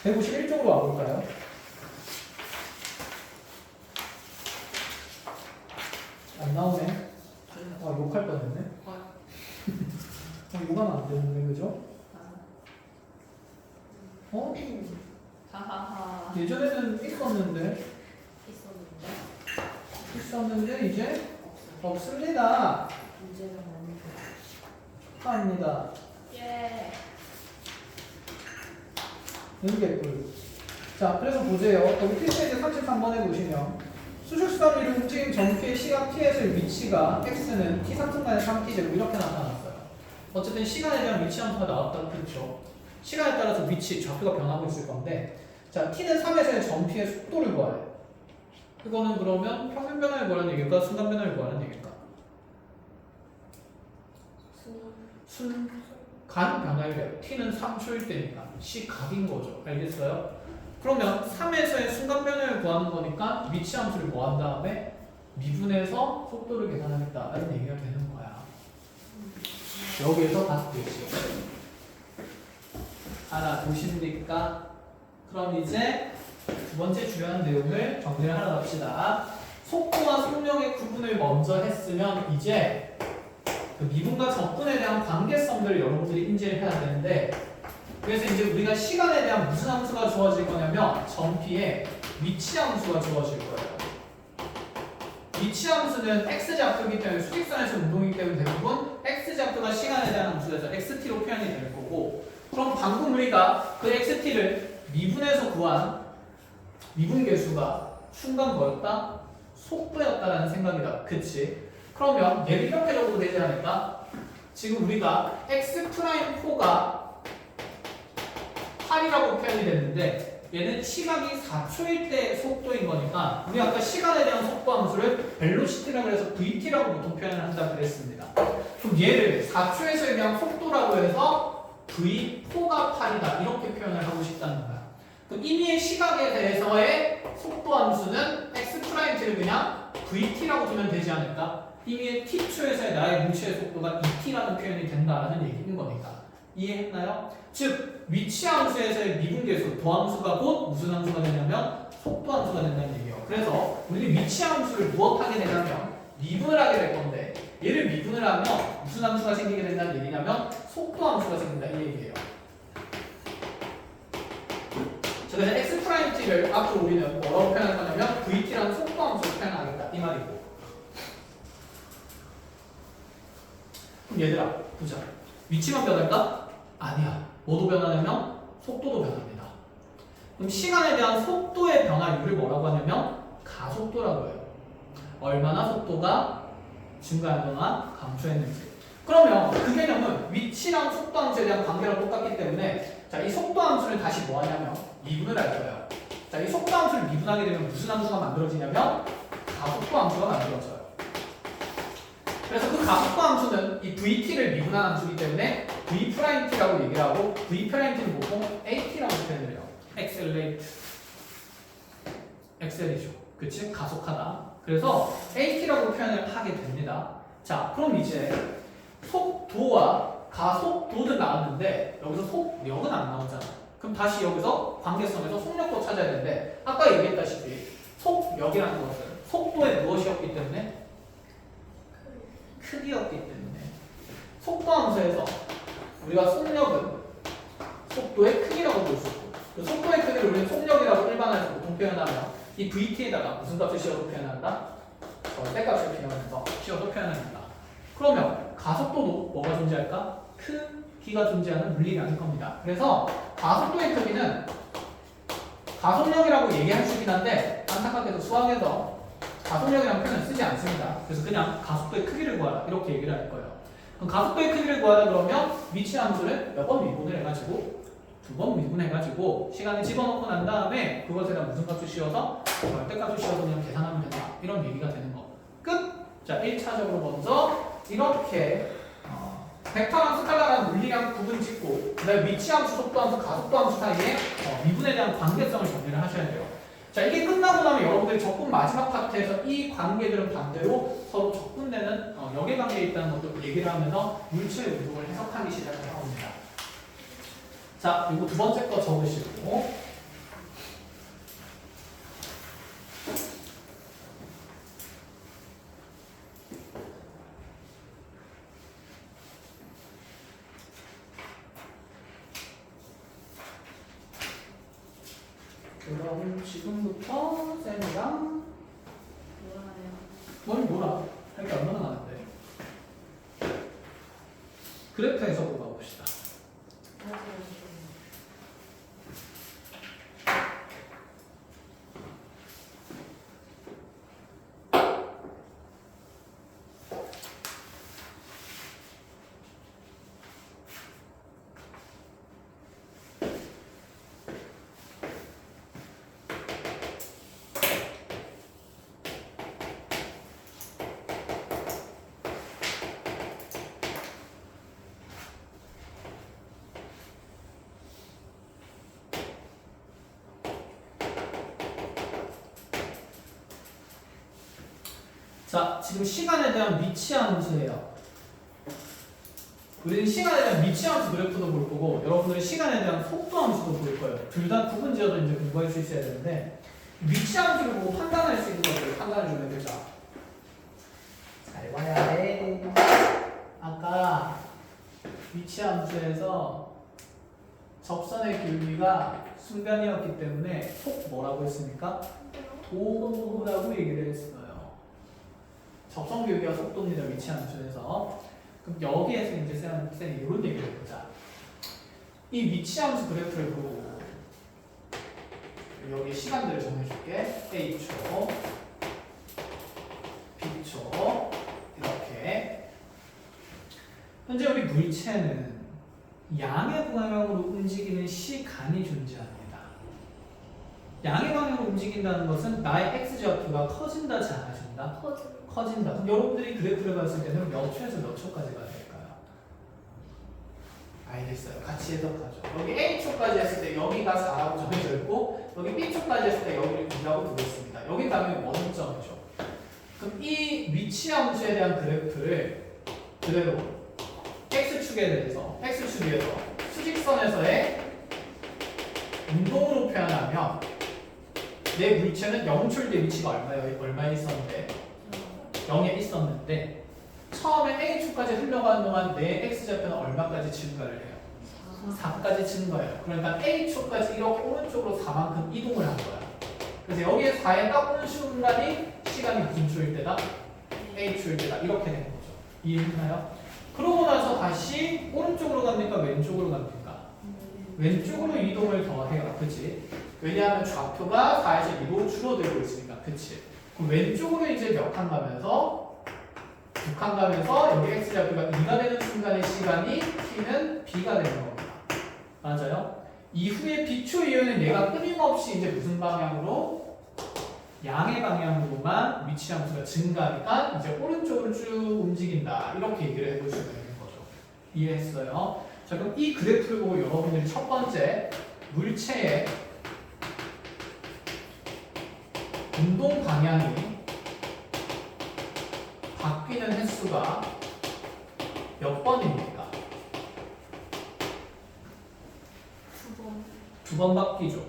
151쪽으로 와볼까요? 안 나오네. 욕할 뻔했네. 욕하면 안 되는데, 그죠? 하하하. 예전에는 있었는데 이제 없습니다. 문제가 많은데. 축하합니다. 예. 연계꿀. 자, 그래서 보세요. 여기 필수에서 33번에 보시면 수직선으로 움직임 전피의 시각 t에서의 위치가 x는 t 상승간의 3t제곱 이렇게 나타났어요. 어쨌든 시간에 대한 위치 함수가 나왔다. 그렇죠? 시간에 따라서 위치, 좌표가 변하고 있을 건데 자, t는 3에서의 전피의 속도를 구하래요. 이거는 그러면 평균 변화를 구하는 얘기일까? 순간 변화를 구하는 얘기일까? 순간 변화율이에요. t는 3초일 때니까 시각인 거죠. 알겠어요? 그러면 3에서의 순간 변화를 구하는 거니까 위치 함수를 구한 다음에 미분해서 속도를 계산하겠다라는 얘기가 되는 거야. 여기에서 다시 되지. 알아보십니까? 그럼 이제 두 번째 중요한 내용을 정리를 하러 갑시다. 속도와 속력의 구분을 먼저 했으면 이제 그 미분과 적분에 대한 관계성들을 여러분들이 인지를 해야 되는데 그래서 이제 우리가 시간에 대한 무슨 함수가 주어질 거냐면 전피의 위치 함수가 주어질 거예요. 위치 함수는 x좌표이기 때문에 수직선에서 운동이기 때문에 대부분 x좌표가 시간에 대한 함수에서 xt로 표현이 될 거고 그럼 방금 우리가 그 xt를 미분해서 구한 미분계수가 순간 뭐였다? 속도였다라는 생각이다. 그치? 그러면 얘를 이렇게 적어도 되지 않을까? 지금 우리가 x'4가 8이라고 표현이 됐는데 얘는 시각이 4초일 때 속도인 거니까 우리 아까 시간에 대한 속도 함수를 벨로시티라고 해서 vt라고 보통 표현을 한다 그랬습니다. 그럼 얘를 4초에서에 대한 속도라고 해서 v4가 8이다 이렇게 표현을 하고 싶다는 거야. 그럼 이미의 시각에 대해서의 속도 함수는 x't를 그냥 vt라고 두면 되지 않을까? 이미의 t초에서의 나의 물체의 속도가 2t라는 표현이 된다라는 얘기인 거니까. 이해했나요? 즉 위치 함수에서의 미분계수 도함수가 곧 무슨 함수가 되냐면 속도 함수가 된다는 얘기예요. 그래서 우리 위치 함수를 무엇하게 되냐면 미분을 하게 될 건데 얘를 미분을 하면 무슨 함수가 생기게 된다는 얘기냐면 속도 함수가 생긴다 이 얘기예요. 자, 그래서 x'(t를 앞으로 우리는 뭐라고 표현할 거냐면 vt라는 속도 함수로 표현하겠다 이 말이고. 그럼 얘들아 보자. 위치만 변할까? 아니야. 뭐도 변하냐면 속도도 변합니다. 그럼 시간에 대한 속도의 변화율을 뭐라고 하냐면 가속도라고 해요. 얼마나 속도가 증가하거나 감소했는지. 그러면 그 개념은 위치랑 속도 함수에 대한 관계랑 똑같기 때문에 자, 이 속도 함수를 다시 뭐 하냐면 미분을 할 거예요. 자, 이 속도 함수를 미분하게 되면 무슨 함수가 만들어지냐면 가속도 함수가 만들어져요. 그래서 그 가속도 함수는 이 vt를 미분한 함수이기 때문에 v't라고 얘기를 하고 v't는 보통 at라고 표현을 해요. accelerate. 엑셀이죠. 그치? 가속하다. 그래서 at라고 표현을 하게 됩니다. 자, 그럼 이제 속도와 가속도는 나왔는데 여기서 속력은 안 나오잖아. 그럼 다시 여기서 관계성에서 속력도 찾아야 되는데 아까 얘기했다시피 속력이라는 것은 속도의 무엇이었기 때문에? 크기였기 때문에 속도 함수에서 우리가 속력은 속도의 크기라고 볼 수 있고 그 속도의 크기를 우리는 속력이라고 일반화해서 보통 표현하면 이 vt에다가 무슨 값을 씌워서 표현한다? 절대값을 씌워서 표현합니다. 그러면 가속도도 뭐가 존재할까? 크기가 존재하는 물리량일 겁니다. 그래서 가속도의 크기는 가속력이라고 얘기할 수 있긴 한데 안타깝게도 수학에서 가속력이라는 표현을 쓰지 않습니다. 그래서 그냥 가속도의 크기를 구하라 이렇게 얘기를 할 거예요. 그럼 가속도의 크기를 구하라 그러면 위치 함수를 몇 번 미분을 해가지고 2번 미분해가지고 시간을 집어넣고 난 다음에 그것에다 무슨 값을 씌워서 절대값을 씌워서 그냥 계산하면 된다 이런 얘기가 되는 거 끝! 자 1차적으로 먼저 이렇게 벡터랑 스칼라라는 물리량 구분 짓고 그 다음에 위치함수, 속도함수, 가속도함수 사이에 미분에 대한 관계성을 정리를 하셔야 돼요. 자 이게 끝나고 나면 여러분들이 적분 마지막 파트에서 이 관계들은 반대로 서로 적분되는 역의관계에 있다는 것도 얘기를 하면서 물체의 운동을 해석하기 시작을 합니다. 자 그리고 두 번째 거 적으시고 그럼 지금부터 쌤이랑 뭘 놀아? 할 게 얼마나 많은데 그래프 해석으로 가봅시다. 자, 지금 시간에 대한 위치 함수예요. 우리는 시간에 대한 위치 함수 그래프도 볼 거고 여러분들은 시간에 대한 속도 함수도 볼 거예요. 둘 다 구분 지어서 이제 공부할 수 있어야 되는데 위치 함수를 보고 판단할 수 있는 것들을 판단을 좀 해보자. 잘 봐야 해. 아까 위치 함수에서 접선의 길이가 순간이었기 때문에 속 뭐라고 했습니까? 도라고 얘기를 했어요. 접선 교육이와 속도입니다. 위치 함수에서. 그럼 여기에서 이제 쌤이 이런 얘기를 해보자. 이 위치 함수 그래프를 보고 여기 시간들을 정해줄게. A초, B초 이렇게. 현재 우리 물체는 양의 방향으로 움직이는 시간이 존재합니다. 양의 방향으로 움직인다는 것은 나의 x좌표가 커진다, 작아진다? 커진다. 그럼 여러분들이 그래프를 봤을 때는 몇 초에서 몇 초까지 가야 될까요? 알겠어요. 같이 해석하죠. 여기 A초까지 했을 때 여기가 4라고 정해져 있고 여기 B초까지 했을 때 여기를 2라고 두고 있습니다. 여기 당연히 원점이죠. 그럼 이 위치 함수에 대한 그래프를 그대로 X축에 대해서 X축 위에서 수직선에서의 운동으로 표현하면 내 물체는 0초일 때 위치가 얼마에 있었는데 0에 있었는데 처음에 A초까지 흘러가는 동안 내 X좌표는 얼마까지 증가를 해요? 4까지 증가해요. 그러니까 A초까지 이렇게 오른쪽으로 4만큼 이동을 한 거야. 그래서 여기에 4에 딱 오는 순간이 시간이 무슨 초일 때다? A초일 때다. 이렇게 된 거죠. 이해했나요? 그러고 나서 다시 오른쪽으로 갑니까? 왼쪽으로 갑니까? 왼쪽으로 이동을 더 해요. 그치? 왜냐하면 좌표가 4에서 2로 줄어들고 있으니까. 그치? 그럼 왼쪽으로 이제 몇 칸 가면서 2칸 가면서 여기 X좌표가 2가 되는 순간의 시간이 T는 B가 되는 겁니다. 맞아요? 이후에 B초 이후에는 얘가 끊임없이 이제 무슨 방향으로? 양의 방향으로만 위치 함수가 증가하니까 이제 오른쪽으로 쭉 움직인다. 이렇게 얘기를 해볼 수가 있는 거죠. 이해했어요? 자, 그럼 이 그래프를 보고 여러분들이 첫 번째 물체의 운동 방향이 바뀌는 횟수가 몇 번입니까? 2번. 2번 바뀌죠.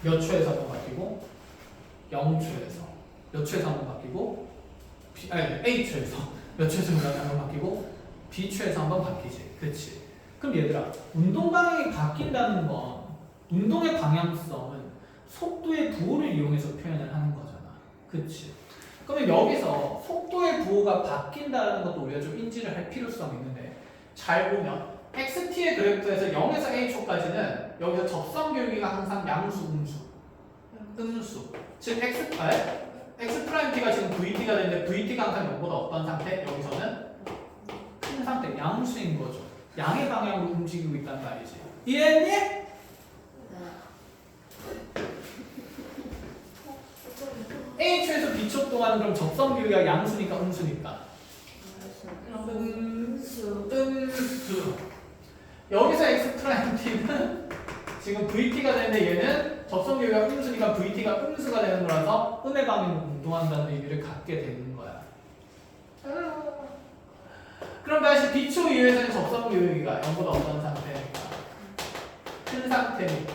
몇 초에서 한번 바뀌고 0초에서 몇 초에서 한번 바뀌고 A초에서 몇 초에서 한번 바뀌고 B초에서 한번 바뀌지. 그치? 그럼 얘들아 운동 방향이 바뀐다는 건 운동의 방향성은 속도의 부호를 이용해서 표현을 하는 거잖아. 그치? 그러면 여기서 속도의 부호가 바뀐다는 것도 우리가 좀 인지를 할 필요성이 있는데 잘 보면 XT의 그래프에서 0에서 A초까지는 여기서 접선 교육이가 항상 양수, 음수. 즉 X 프라임 T가 지금 VT가 되는데 VT가 항상 0보다 어떤 상태? 여기서는 큰 상태, 양수인 거죠. 양의 방향으로 움직이고 있단 말이지. 이해했니? A초에서 B초 동안은 그럼 접선 교육이가 양수니까 음수니까? 음수. 여기서 X 프라임 T는 지금 VT가 되는데 얘는 접선 교육이 음수니까 VT가 음수가 되는 거라서 음의 방향으로 운동한다는 의미를 갖게 되는 거야. 그럼 다시 B초 이후에서는 접선 교육이가 0보다 어떤 상태니까? 큰 상태니까.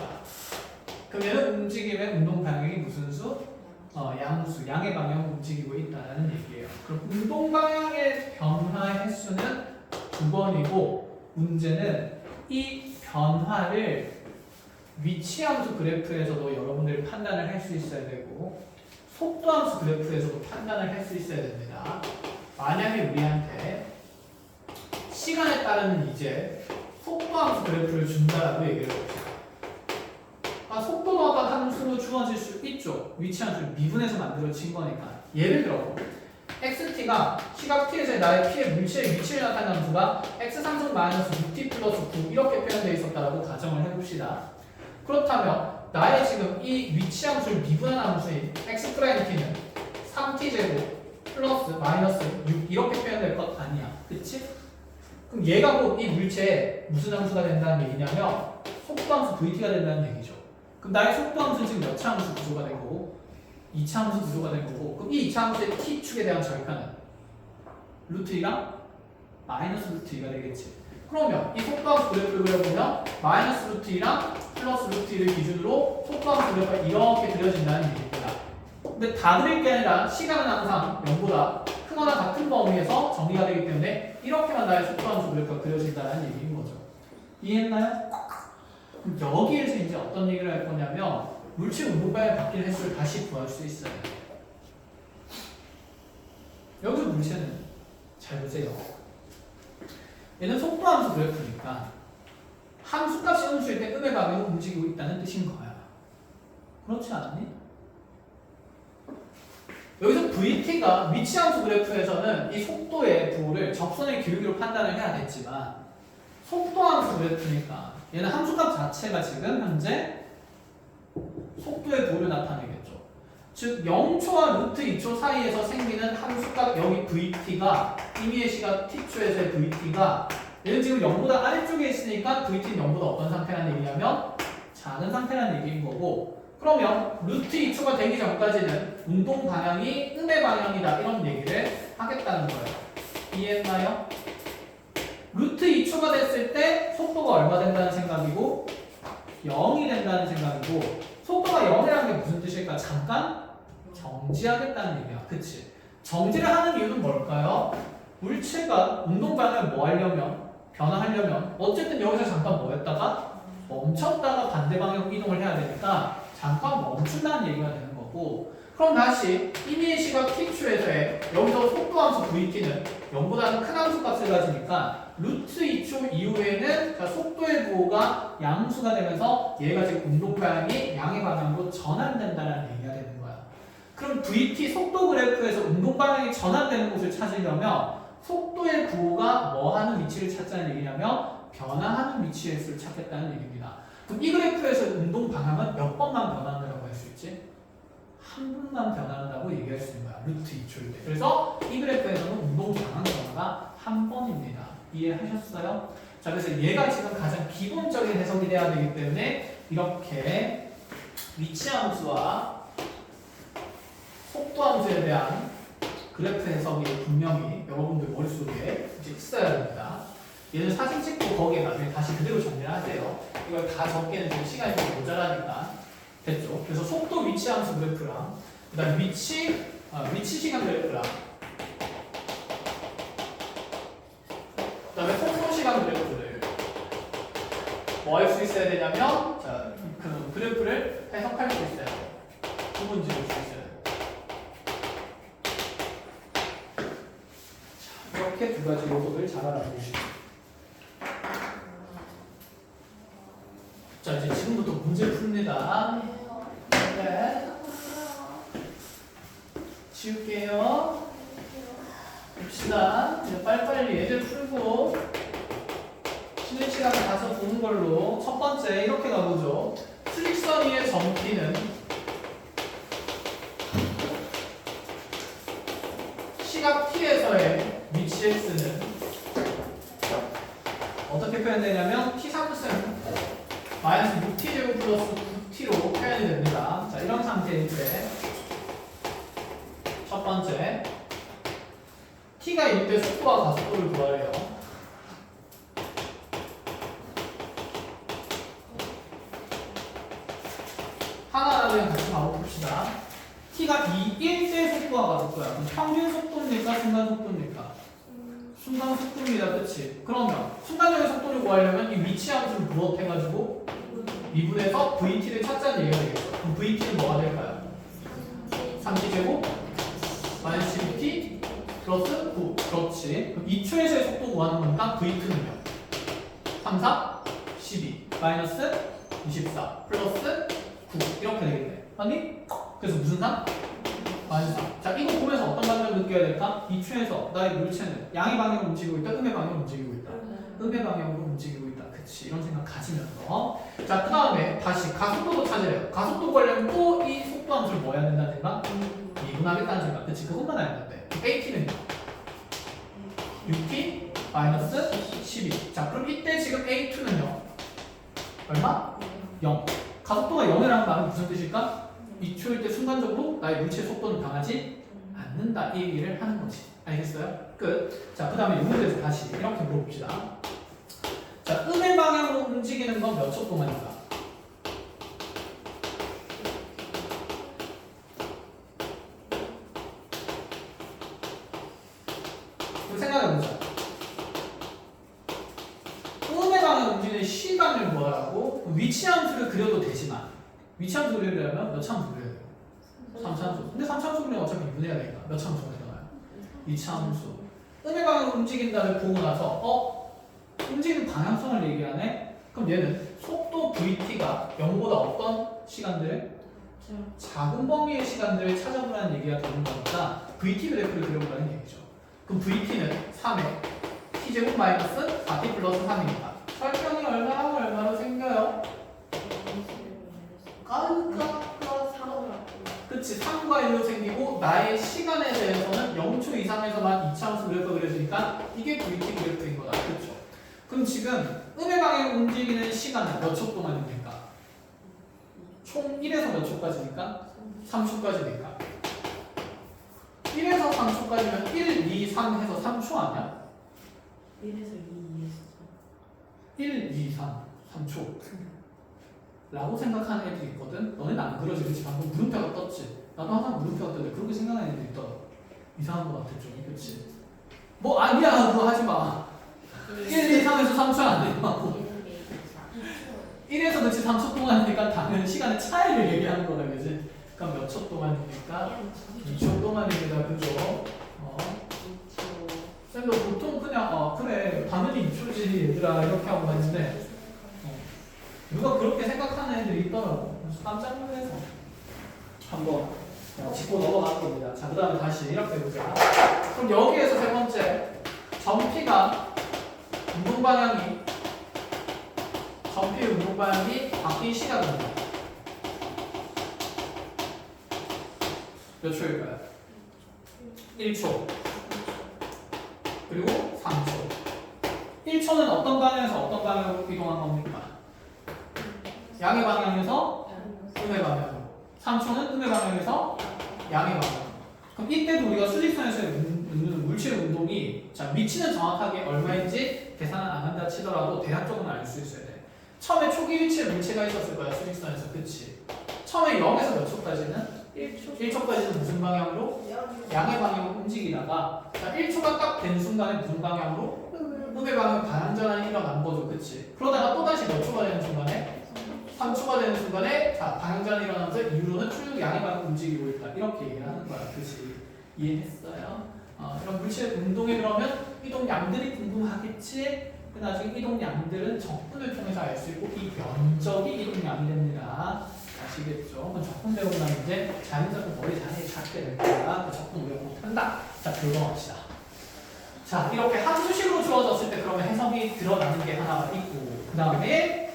그럼 얘는 움직임의 운동 방향이 무슨 수? 양수, 양의 방향으로 움직이고 있다는 얘기예요. 그럼 운동 방향의 변화 횟수는 2번이고 문제는 이 변화를 위치함수 그래프에서도 여러분들이 판단을 할 수 있어야 되고 속도함수 그래프에서도 판단을 할 수 있어야 됩니다. 만약에 우리한테 시간에 따르는 이제 속도함수 그래프를 준다라고 얘기를 해봅시다. 속도도 어떤 함수로 주어질 수 있죠. 위치함수를 미분해서 만들어진 거니까. 예를 들어 xt가 시각 t에서 나의 p의 물체의 위치를 나타내는 함수가 x 상승 마이너스 6t 플러스 9 이렇게 표현되어 있었다라고 가정을 해봅시다. 그렇다면 나의 지금 이 위치함수를 미분한 함수인 x 프라임 t는 3t 제곱 플러스 마이너스 6 이렇게 표현될 것 아니야. 그치? 그럼 얘가 곧 이 물체의 무슨 함수가 된다는 얘기냐면 속도함수 vt가 된다는 얘기죠. 그럼 나의 속도함수는 지금 몇 차 함수 구조가 된 거고 2차 함수 구조가 된 거고 그럼 이 2차 함수의 t축에 대한 절편은 루트 2랑 마이너스 루트 2가 되겠지. 그러면 이 속도함수 그래프를 그려보면 마이너스 루트 2랑 플러스 루트 2를 기준으로 속도함수 그래프가 이렇게 그려진다는 얘기입니다. 근데 다 그릴 게 아니라 시간은 항상 0보다 크거나 같은 범위에서 정의가 되기 때문에 이렇게만 나의 속도함수 그래프가 그려진다는 얘기인 거죠. 이해했나요? 그럼 여기에서 이제 어떤 얘기를 할 거냐면 물질 운동방향이 바뀌는 횟수를 다시 구할 수 있어요. 여기서 물체는 잘 보세요. 얘는 속도함수 그래프니까 함수값이 음수일 때 음의 방향으로 움직이고 있다는 뜻인 거야. 그렇지 않니? 여기서 VT가 위치함수 그래프에서는 이 속도의 부호를 접선의 기울기로 판단을 해야 됐지만 속도함수 그래프니까 얘는 함수값 자체가 지금 현재 속도의 부호를 나타내겠죠. 즉 0초와 루트 2초 사이에서 생기는 함수값 여기 VT가 임의의 시각 t초에서의 VT가 얘는 지금 0보다 아래쪽에 있으니까 VT는 0보다 어떤 상태라는 얘기냐면 작은 상태라는 얘기인 거고 그러면 루트 2초가 되기 전까지는 운동 방향이 음의 방향이다 이런 얘기를 하겠다는 거예요. 이해했나요? 루트 2초가 됐을 때 속도가 얼마 된다는 생각이고 0이 된다는 생각이고 속도가 정지하겠다는 얘기야. 그치? 정지를 하는 이유는 뭘까요? 물체가 운동 방향을 뭐 하려면, 변화하려면 어쨌든 여기서 잠깐 뭐 했다가 멈췄다가 반대 방향으로 이동을 해야 되니까 잠깐 멈춘다는 얘기가 되는 거고, 그럼 다시 이미의 시각 t초에서의 여기서 속도 함수 vt는 0보다는 큰 함수 값을 가지니까 루트 2초 이후에는 자, 속도의 부호가 양수가 되면서 얘가 지금 운동 방향이 양의 방향으로 전환된다는 얘기가 되는 거야. 그럼 vt 속도 그래프에서 운동 방향이 전환되는 곳을 찾으려면 속도의 부호가 뭐 하는 위치를 찾자는 얘기냐면 변화하는 위치의 수를 찾겠다는 얘기입니다. 그럼 이 그래프에서 운동 방향은 몇 번만 변한다고 할 수 있지? 한 번만 변한다고 얘기할 수 있는 거야. 루트 2초일 때. 그래서 이 그래프에서는 운동 방향 변화가 한 번입니다. 이해하셨어요? 자, 그래서 얘가 지금 가장 기본적인 해석이 돼야 되기 때문에 이렇게 위치 함수와 속도 함수에 대한 그래프 해석이 분명히 여러분들 머릿속에 이제 있어야 됩니다. 얘는 사진 찍고 거기에 나중에 다시 그대로 정리를 하세요. 이걸 다 적기는 지금 시간이 좀 모자라니까. 됐죠? 그래서 속도 위치 함수 그래프랑 그 다음에 위치 시간 그래프랑 그 다음에 속도 시간 그래프를 뭐 할 수 있어야 되냐면 자, 그 그래프를 해석할 수 있어야 돼요. 구분 지을 수 있어야 돼요. 자, 이렇게 두 가지 요소를 잘 알아보시고 자, 이제 지금부터 문제 풉니다. 네. 지울게요. 봅시다. 이제 빨리빨리 예제 풀고 쉬는 시간을 가서 보는 걸로 첫 번째 이렇게 가보죠. 수직선 위의 점 T는 시각 T에서의 위치 X는 어떻게 표현되냐면 T3승 마이너스 6t제곱 플러스 9t로 표현이 됩니다. 자, 이런 상태일 때 첫 번째 t가 1대 속도와 가속도를 구하래요. 하나하나 같이 바로 봅시다. t가 1대 속도와 가속도야. 그럼 평균 속도입니까? 순간 속도입니까? 순간 속도입니다. 그치? 그러면 순간적인 속도를 구하려면 이 위치 함수를 무엇해가지고 미분해서 vt를 찾자는 얘기가 되겠죠. 그럼 vt는 뭐가 될까요? 3t제곱 마이너스 12t 플러스 9. 그렇지. 그럼 2초에서의 속도 구하는 거니까 v2는요? 3, 4, 12 마이너스 24 플러스 9 이렇게 되겠네. 맞니? 그래서 무슨 3? 마이너스 3. 자, 이거 보면서 어떤 감정을 느껴야 될까? 2초에서 나의 물체는 양의 방향으로 움직이고 있다, 음의 방향으로 움직이고 있다. 음의 방향으로 움직이고 있다. 그치? 이런 생각 가지면서 자, 그 다음에 다시 가속도도 찾으래요. 가속도 구하려면 또 이 속도 함수를 뭐 해야 된다는 생각? 미분하겠다는 생각. 그치? 그것만 알면 돼. AT는요? 6T 마이너스 12. 자, 그럼 이때 지금 A2는요? 얼마? 0. 가속도가 0이라는 말은 무슨 뜻일까? 2초일 때 순간적으로 나의 물체의 속도는 변하지 않는다. 이 얘기를 하는 거지. 알겠어요? 끝. 자, 그 다음에 이 문제에서 다시 이렇게 물어봅시다. 자, 음의 방향으로 움직이는 건 몇 초 동안인가? 그럼 생각해보자. 음의 방향으로 움직이는 시간을 구하라고 위치 함수를 그려도 되지만 위치 함수 그리려면 몇 참수 그려야 돼요? 3참수. 근데 3참수 그리면 어차피 미분해야 되니까 몇 참수가 되나요? 2참수. 음의 방향으로 움직인다를 보고 나서 움직이는 방향성을 얘기하네? 그럼 얘는 속도 vt가 0보다 어떤 시간들? 작은 범위의 시간들을 찾아보라는 얘기가 되는 거니까 vt 그래프를 그려보라는 얘기죠. 그럼 vt는 3에 t제곱 마이너스 4t 플러스 3입니다. 설정이 얼마로 생겨요? 그치, 3과 1로 생기고 나의 시간에 대해서는 0초 이상에서만 2차함수 그래프 그려주니까 이게 vt 그래프인 거다. 그렇죠? 그럼 지금 음의 방향으로 움직이는 시간은 몇 초 동안입니까? 총 1에서 몇 초까지니까? 3초까지니까 1에서 3초까지면 1, 2, 3 해서 3초 아니야? 1에서 2, 1, 2, 3, 3초 라고 생각하는 애들이 있거든. 너네는 안 그러지. 그치? 방금 물음표가 떴지. 나도 항상 물음표 같던데 그렇게 생각하는 애들 있더라. 이상한 거 같아 좀. 그치? 뭐 아니야 그거 하지 마. 1, 2, 3에서 3초 안 되고 1에서 그치 3초 동안이니까 당연히 시간의 차이를 얘기하는 거다 그지? 그럼 몇 초 동안이니까 2초 동안입니다 그죠? 쌤도 보통 그냥 그래 당연히 2초지 얘들아 이렇게 하고 갔는데 누가 그렇게 생각하는 애들이 있더라고. 그래서 깜짝 놀라서 한번 짚고 넘어가는 겁니다. 자, 그 다음에 다시 이렇게 해보자. 그럼 여기에서 세 번째 전피의 운동 방향이 바뀐 시각입니다. 몇 초일까요? 1초 그리고 3초. 1초는 어떤 방향에서 어떤 방향으로 이동한 겁니까? 양의 방향에서 음의 방향으로. 3초는 음의 방향에서 양의 방향으로. 그럼 이때도 우리가 수직선에서의 물체의 운동이 자 위치는 정확하게 얼마인지 계산은 안 한다 치더라도 대략적으로 알 수 있어야 돼. 처음에 초기 위치에 물체가 있었을 거야 수직선에서. 그치? 처음에 0에서 몇 초까지는? 1초까지는 무슨 방향으로? 양의 방향으로 움직이다가 자 1초가 딱 된 순간에 무슨 방향으로? 음의 방향 반환전환이 일어난 거죠. 그치? 그러다가 또다시 몇 초가 되는 순간에? 3초가 되는 순간에 자 방향전환이 일어나면서 이후로는 쭉 양의 방향으로 움직이고 있다. 이렇게 얘기를 하는 거야. 그치? 이해했어요? 이런 물체의 운동에 그러면 이동량들이 궁금하겠지? 나중에 이동량들은 적분을 통해서 알 수 있고 이 면적이 이동량이 됩니다. 아시겠죠? 그럼 적분 배우고 나면 이제 자연적으로 머리 자리에 잡게 될 거야. 그 적분 우리가 못한다. 자, 교정합시다. 자, 이렇게 함수식으로 주어졌을 때 그러면 해석이 드러나는 게 하나가 있고 그 다음에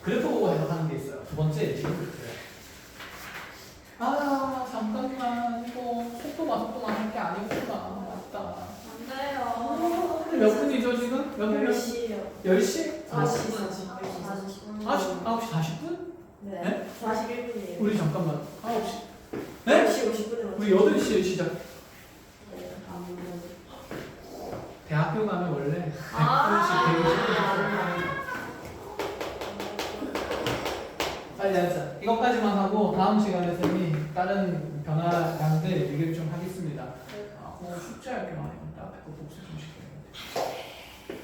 그래프 보고 해석하는 게 있어요. 두 번째 지금 그래프. 잠깐만 이거 속도만 할 게 아니구나. 맞다. 안 돼요. 몇 분이죠 지금? 몇 분? 10시요. 10시? 40분. 9시 40분? 네. 41분이에요. 우리 잠깐만 9시 네? 10시 50분에 우리 8시에 시작. 네. 대학교 가면 원래 100분씩 120분 빨리 하자. 이것까지만 하고 다음 시간에 쌤이 다른 변화량들 얘기를 좀 하겠습니다. 숙제할 게 많이 있다. 앞에 거 복습 좀 시켜야겠네.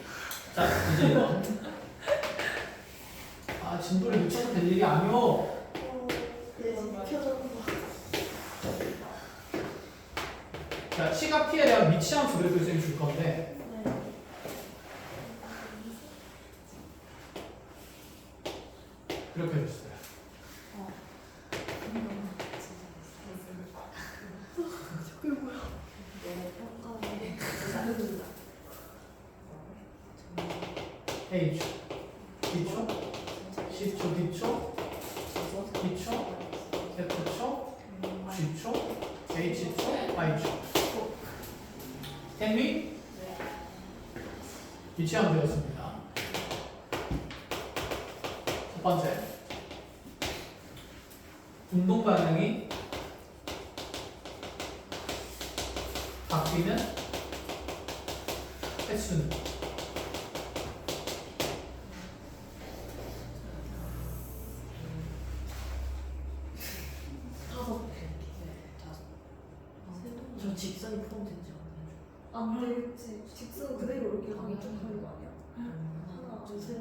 자, 이제 이건 진도를 늦춰서 될 일이 아니오. 자, 시각 T에 대한 미치함 그래프를 쌤이 줄 건데 그렇게 해줬어요. H D초, C초, D초, D초, F초, G초, H초, Y초. 햄이 위치하면 되었습니다. 첫 번째, 운동 방향이 바뀌는 횟수는 저 직선이 포함되지 않나요? 안 되겠지. 직선 그대로 이렇게 가면 좀 하는 거 아니야? 하나, 둘, 셋.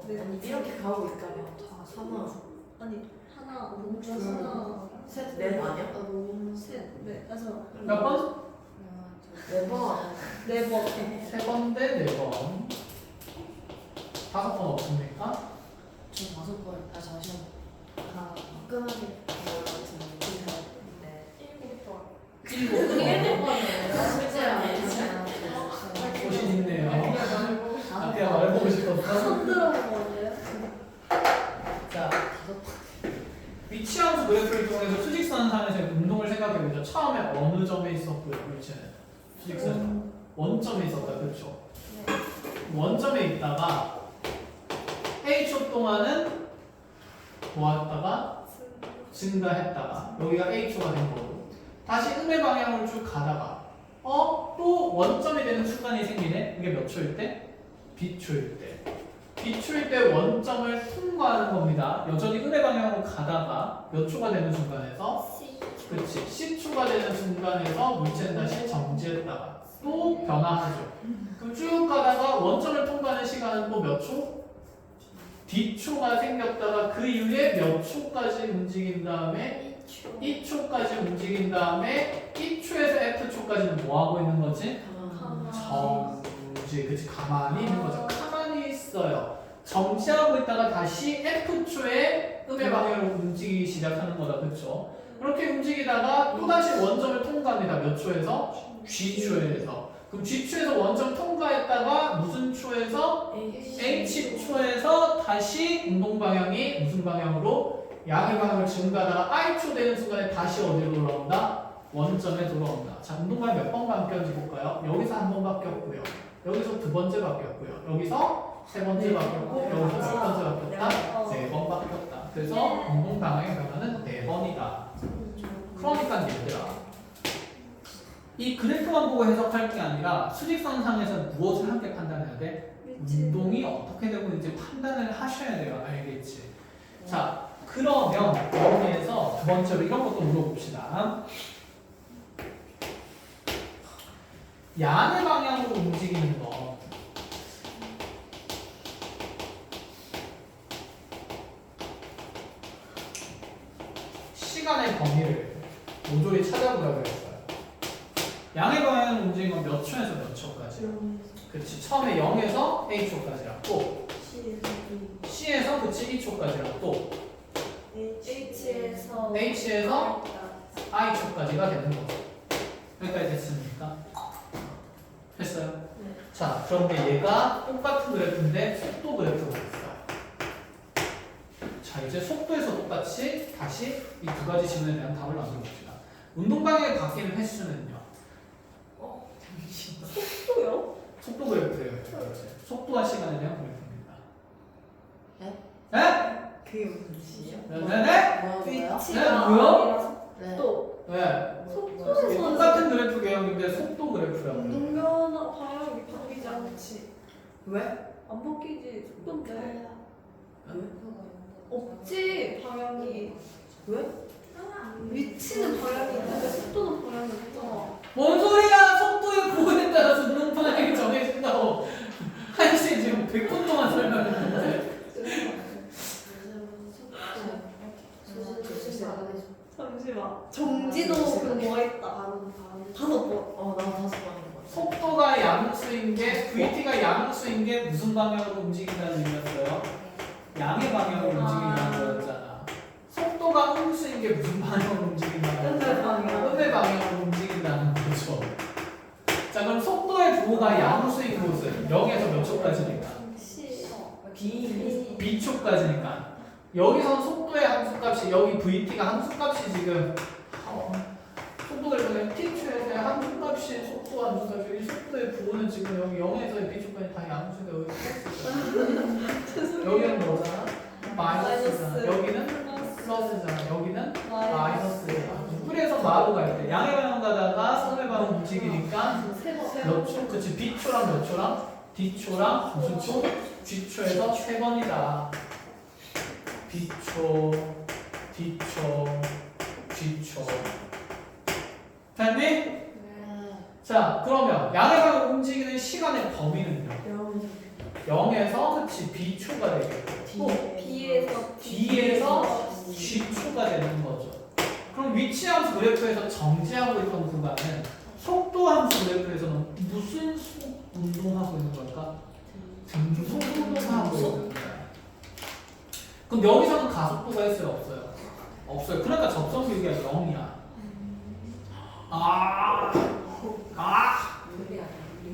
네. 아니 이렇게 가고 있다면 다 하나 아니 하나, 둘, 하나, 셋, 넷 아니야? 셋, 넷, 다섯, 몇 번? 네 번. 네 번. 세 번 대 네 번. 다섯 번 없습니까? 저 5번. 잠시만. 화끈하게 일곱 번. 소신 있네요. 앞에 말해보고 싶었어. 손 들어보면 자, 위치함수 그래프를 통해서 수직선상에서의 운동을 생각해보죠. 처음에 어느 점에 있었고요, 위치는? 수직선 원점에 있었다, 그렇죠? 원점에 있다가 A초 동안은 모았다가 증가했다가 여기가 A초가 된 거고 다시 음의 방향으로 쭉 가다가 또 원점이 되는 순간이 생기네? 이게 몇 초일 때? B초일 때. D초일 때 원점을 통과하는 겁니다. 여전히 음의 방향으로 가다가 몇 초가 되는 순간에서 그렇지 C초가 되는 순간에서 물체는 다시 정지했다가 또 변화하죠. 그럼 쭉 가다가 원점을 통과하는 시간은 또 몇 초? D초가 생겼다가 그 이후에 몇 초까지 움직인 다음에 2초까지 움직인 다음에 2초에서 F초까지는 뭐 하고 있는 거지? 정지. 그치 가만히 있는 거죠. 가만히 있어요. 정지하고 있다가 다시 F초에 음의 방향으로 움직이기 시작하는 거다. 그쵸? 이렇게 움직이다가 또다시 원점을 통과합니다. 몇 초에서? G초에서. 그럼 G초에서 원점 통과했다가 무슨 초에서? H초에서 다시 운동 방향이 무슨 방향으로? 양의 방향을 증가하다가 I초 되는 순간에 다시 어디로 돌아온다? 원점에 돌아온다. 자, 운동 방향 몇 번 바뀌었는지 볼까요? 여기서 한 번 바뀌었고요. 여기서 두 번째 바뀌었고요. 여기서 세 번째 바뀌었고 여기서 몇 번째 바뀌었다? 네 번 바뀌었다. 그래서 운동 방향의 변화는 4번이다. 그러니까 얘들아 이 그래프만 보고 해석할 게 아니라 수직선상에서 무엇을 함께 판단해야 돼? 운동이 어떻게 되고 있는지 판단을 하셔야 돼요. 알겠지? 자, 그러면 여기에서 두 번째로 이런 것도 물어봅시다. 양의 방향으로 움직이는 거. 시간의 범위를 모조리 찾아보라고 했어요. 양의 방향으로 움직이는 건 몇 초에서 몇 초까지? 그렇지. 처음에 0에서 A초까지랑 또 C에서 그치 2초까지랑 또 H에서 I초까지가 되는 거죠. 여기까지 됐습니까? 됐어요? 네. 자, 그런데 얘가 똑같은 그래프인데 속도 그래프가 있어요. 자, 이제 속도에서 똑같이 다시 이 두 가지 질문에 대한 답을 만들어봅시다. 운동 방향이 바뀌는 횟수는요? 속도요? 속도 그래프예요. 속도와 시간에 대한 그래프입니다. 네? 네? 그게 무슨 뜻이에요? 네? 뭐요? 위치가 뭐요? 아니라 네. 속도. 네. 속도에서는 똑같은 그래프 개형인데 속도 그래프라고. 운동변화 방향이 바뀌지 않지. 왜? 안 바뀌지. 속도인데. 왜? 없지 방향이. 왜? 위치는 방향이 있는데 속도는 방향이 없잖아. 뭔 소리야! 속도의 부호에 따라서 운동 방향이 정해진다고. 한시 지금 100분 동안 설명했는데. 잠시만. 정지도 그 뭐가 있다. 5번. 나도 5번 하는 거. 속도가 양수인 게 VT가 양수인 게 무슨 방향으로 움직인다는 의미였어요? 양의 방향으로 움직인다는 거였잖아. 속도가 음수인 게 무슨 방향으로 움직인다는 음의 방향. 음의 방향으로 움직인다는 거죠. 자, 그럼 속도의 부호가 양수인 곳은 0에서 몇 초까지니까? B초까지니까. 여기서 속도의 함수값이 여기 VT가 함수값이 지금 속도 그래프는 T초에서의 함수값이 속도 함수값이 이 속도의 부호는 지금 여기 0에서 B초까지 다 양수가 여기 플러스잖아. 여기는 뭐잖아? 마이너스잖아. 여기는 플러스잖아. 여기는 마이너스잖아. 그래서 마로 갈 때 양의 방향 가다가 선의 방향 움직이니까 몇 초? 그치 B초랑 몇 초랑? D초랑 무슨 초? G초에서 3번이다. B초, D초, G초. 됐니? 자, 그러면 양의 방향 움직이는 시간의 범위는요? 0에서 그치 B초가 되겠고 또 D에서 G초가 되는 거죠. 그럼 위치 함수 그래프에서 정지하고 있던 구간은 속도 함수 그래프에서는 무슨 운동하고 있는 걸까? 등속 운동하고 있는 거야. 그럼 여기서는 가속도가 있어요? 없어요? 없어요. 그러니까 접선 비율이 0이야.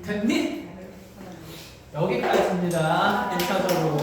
됐니? 여기까지입니다. 1차적으로.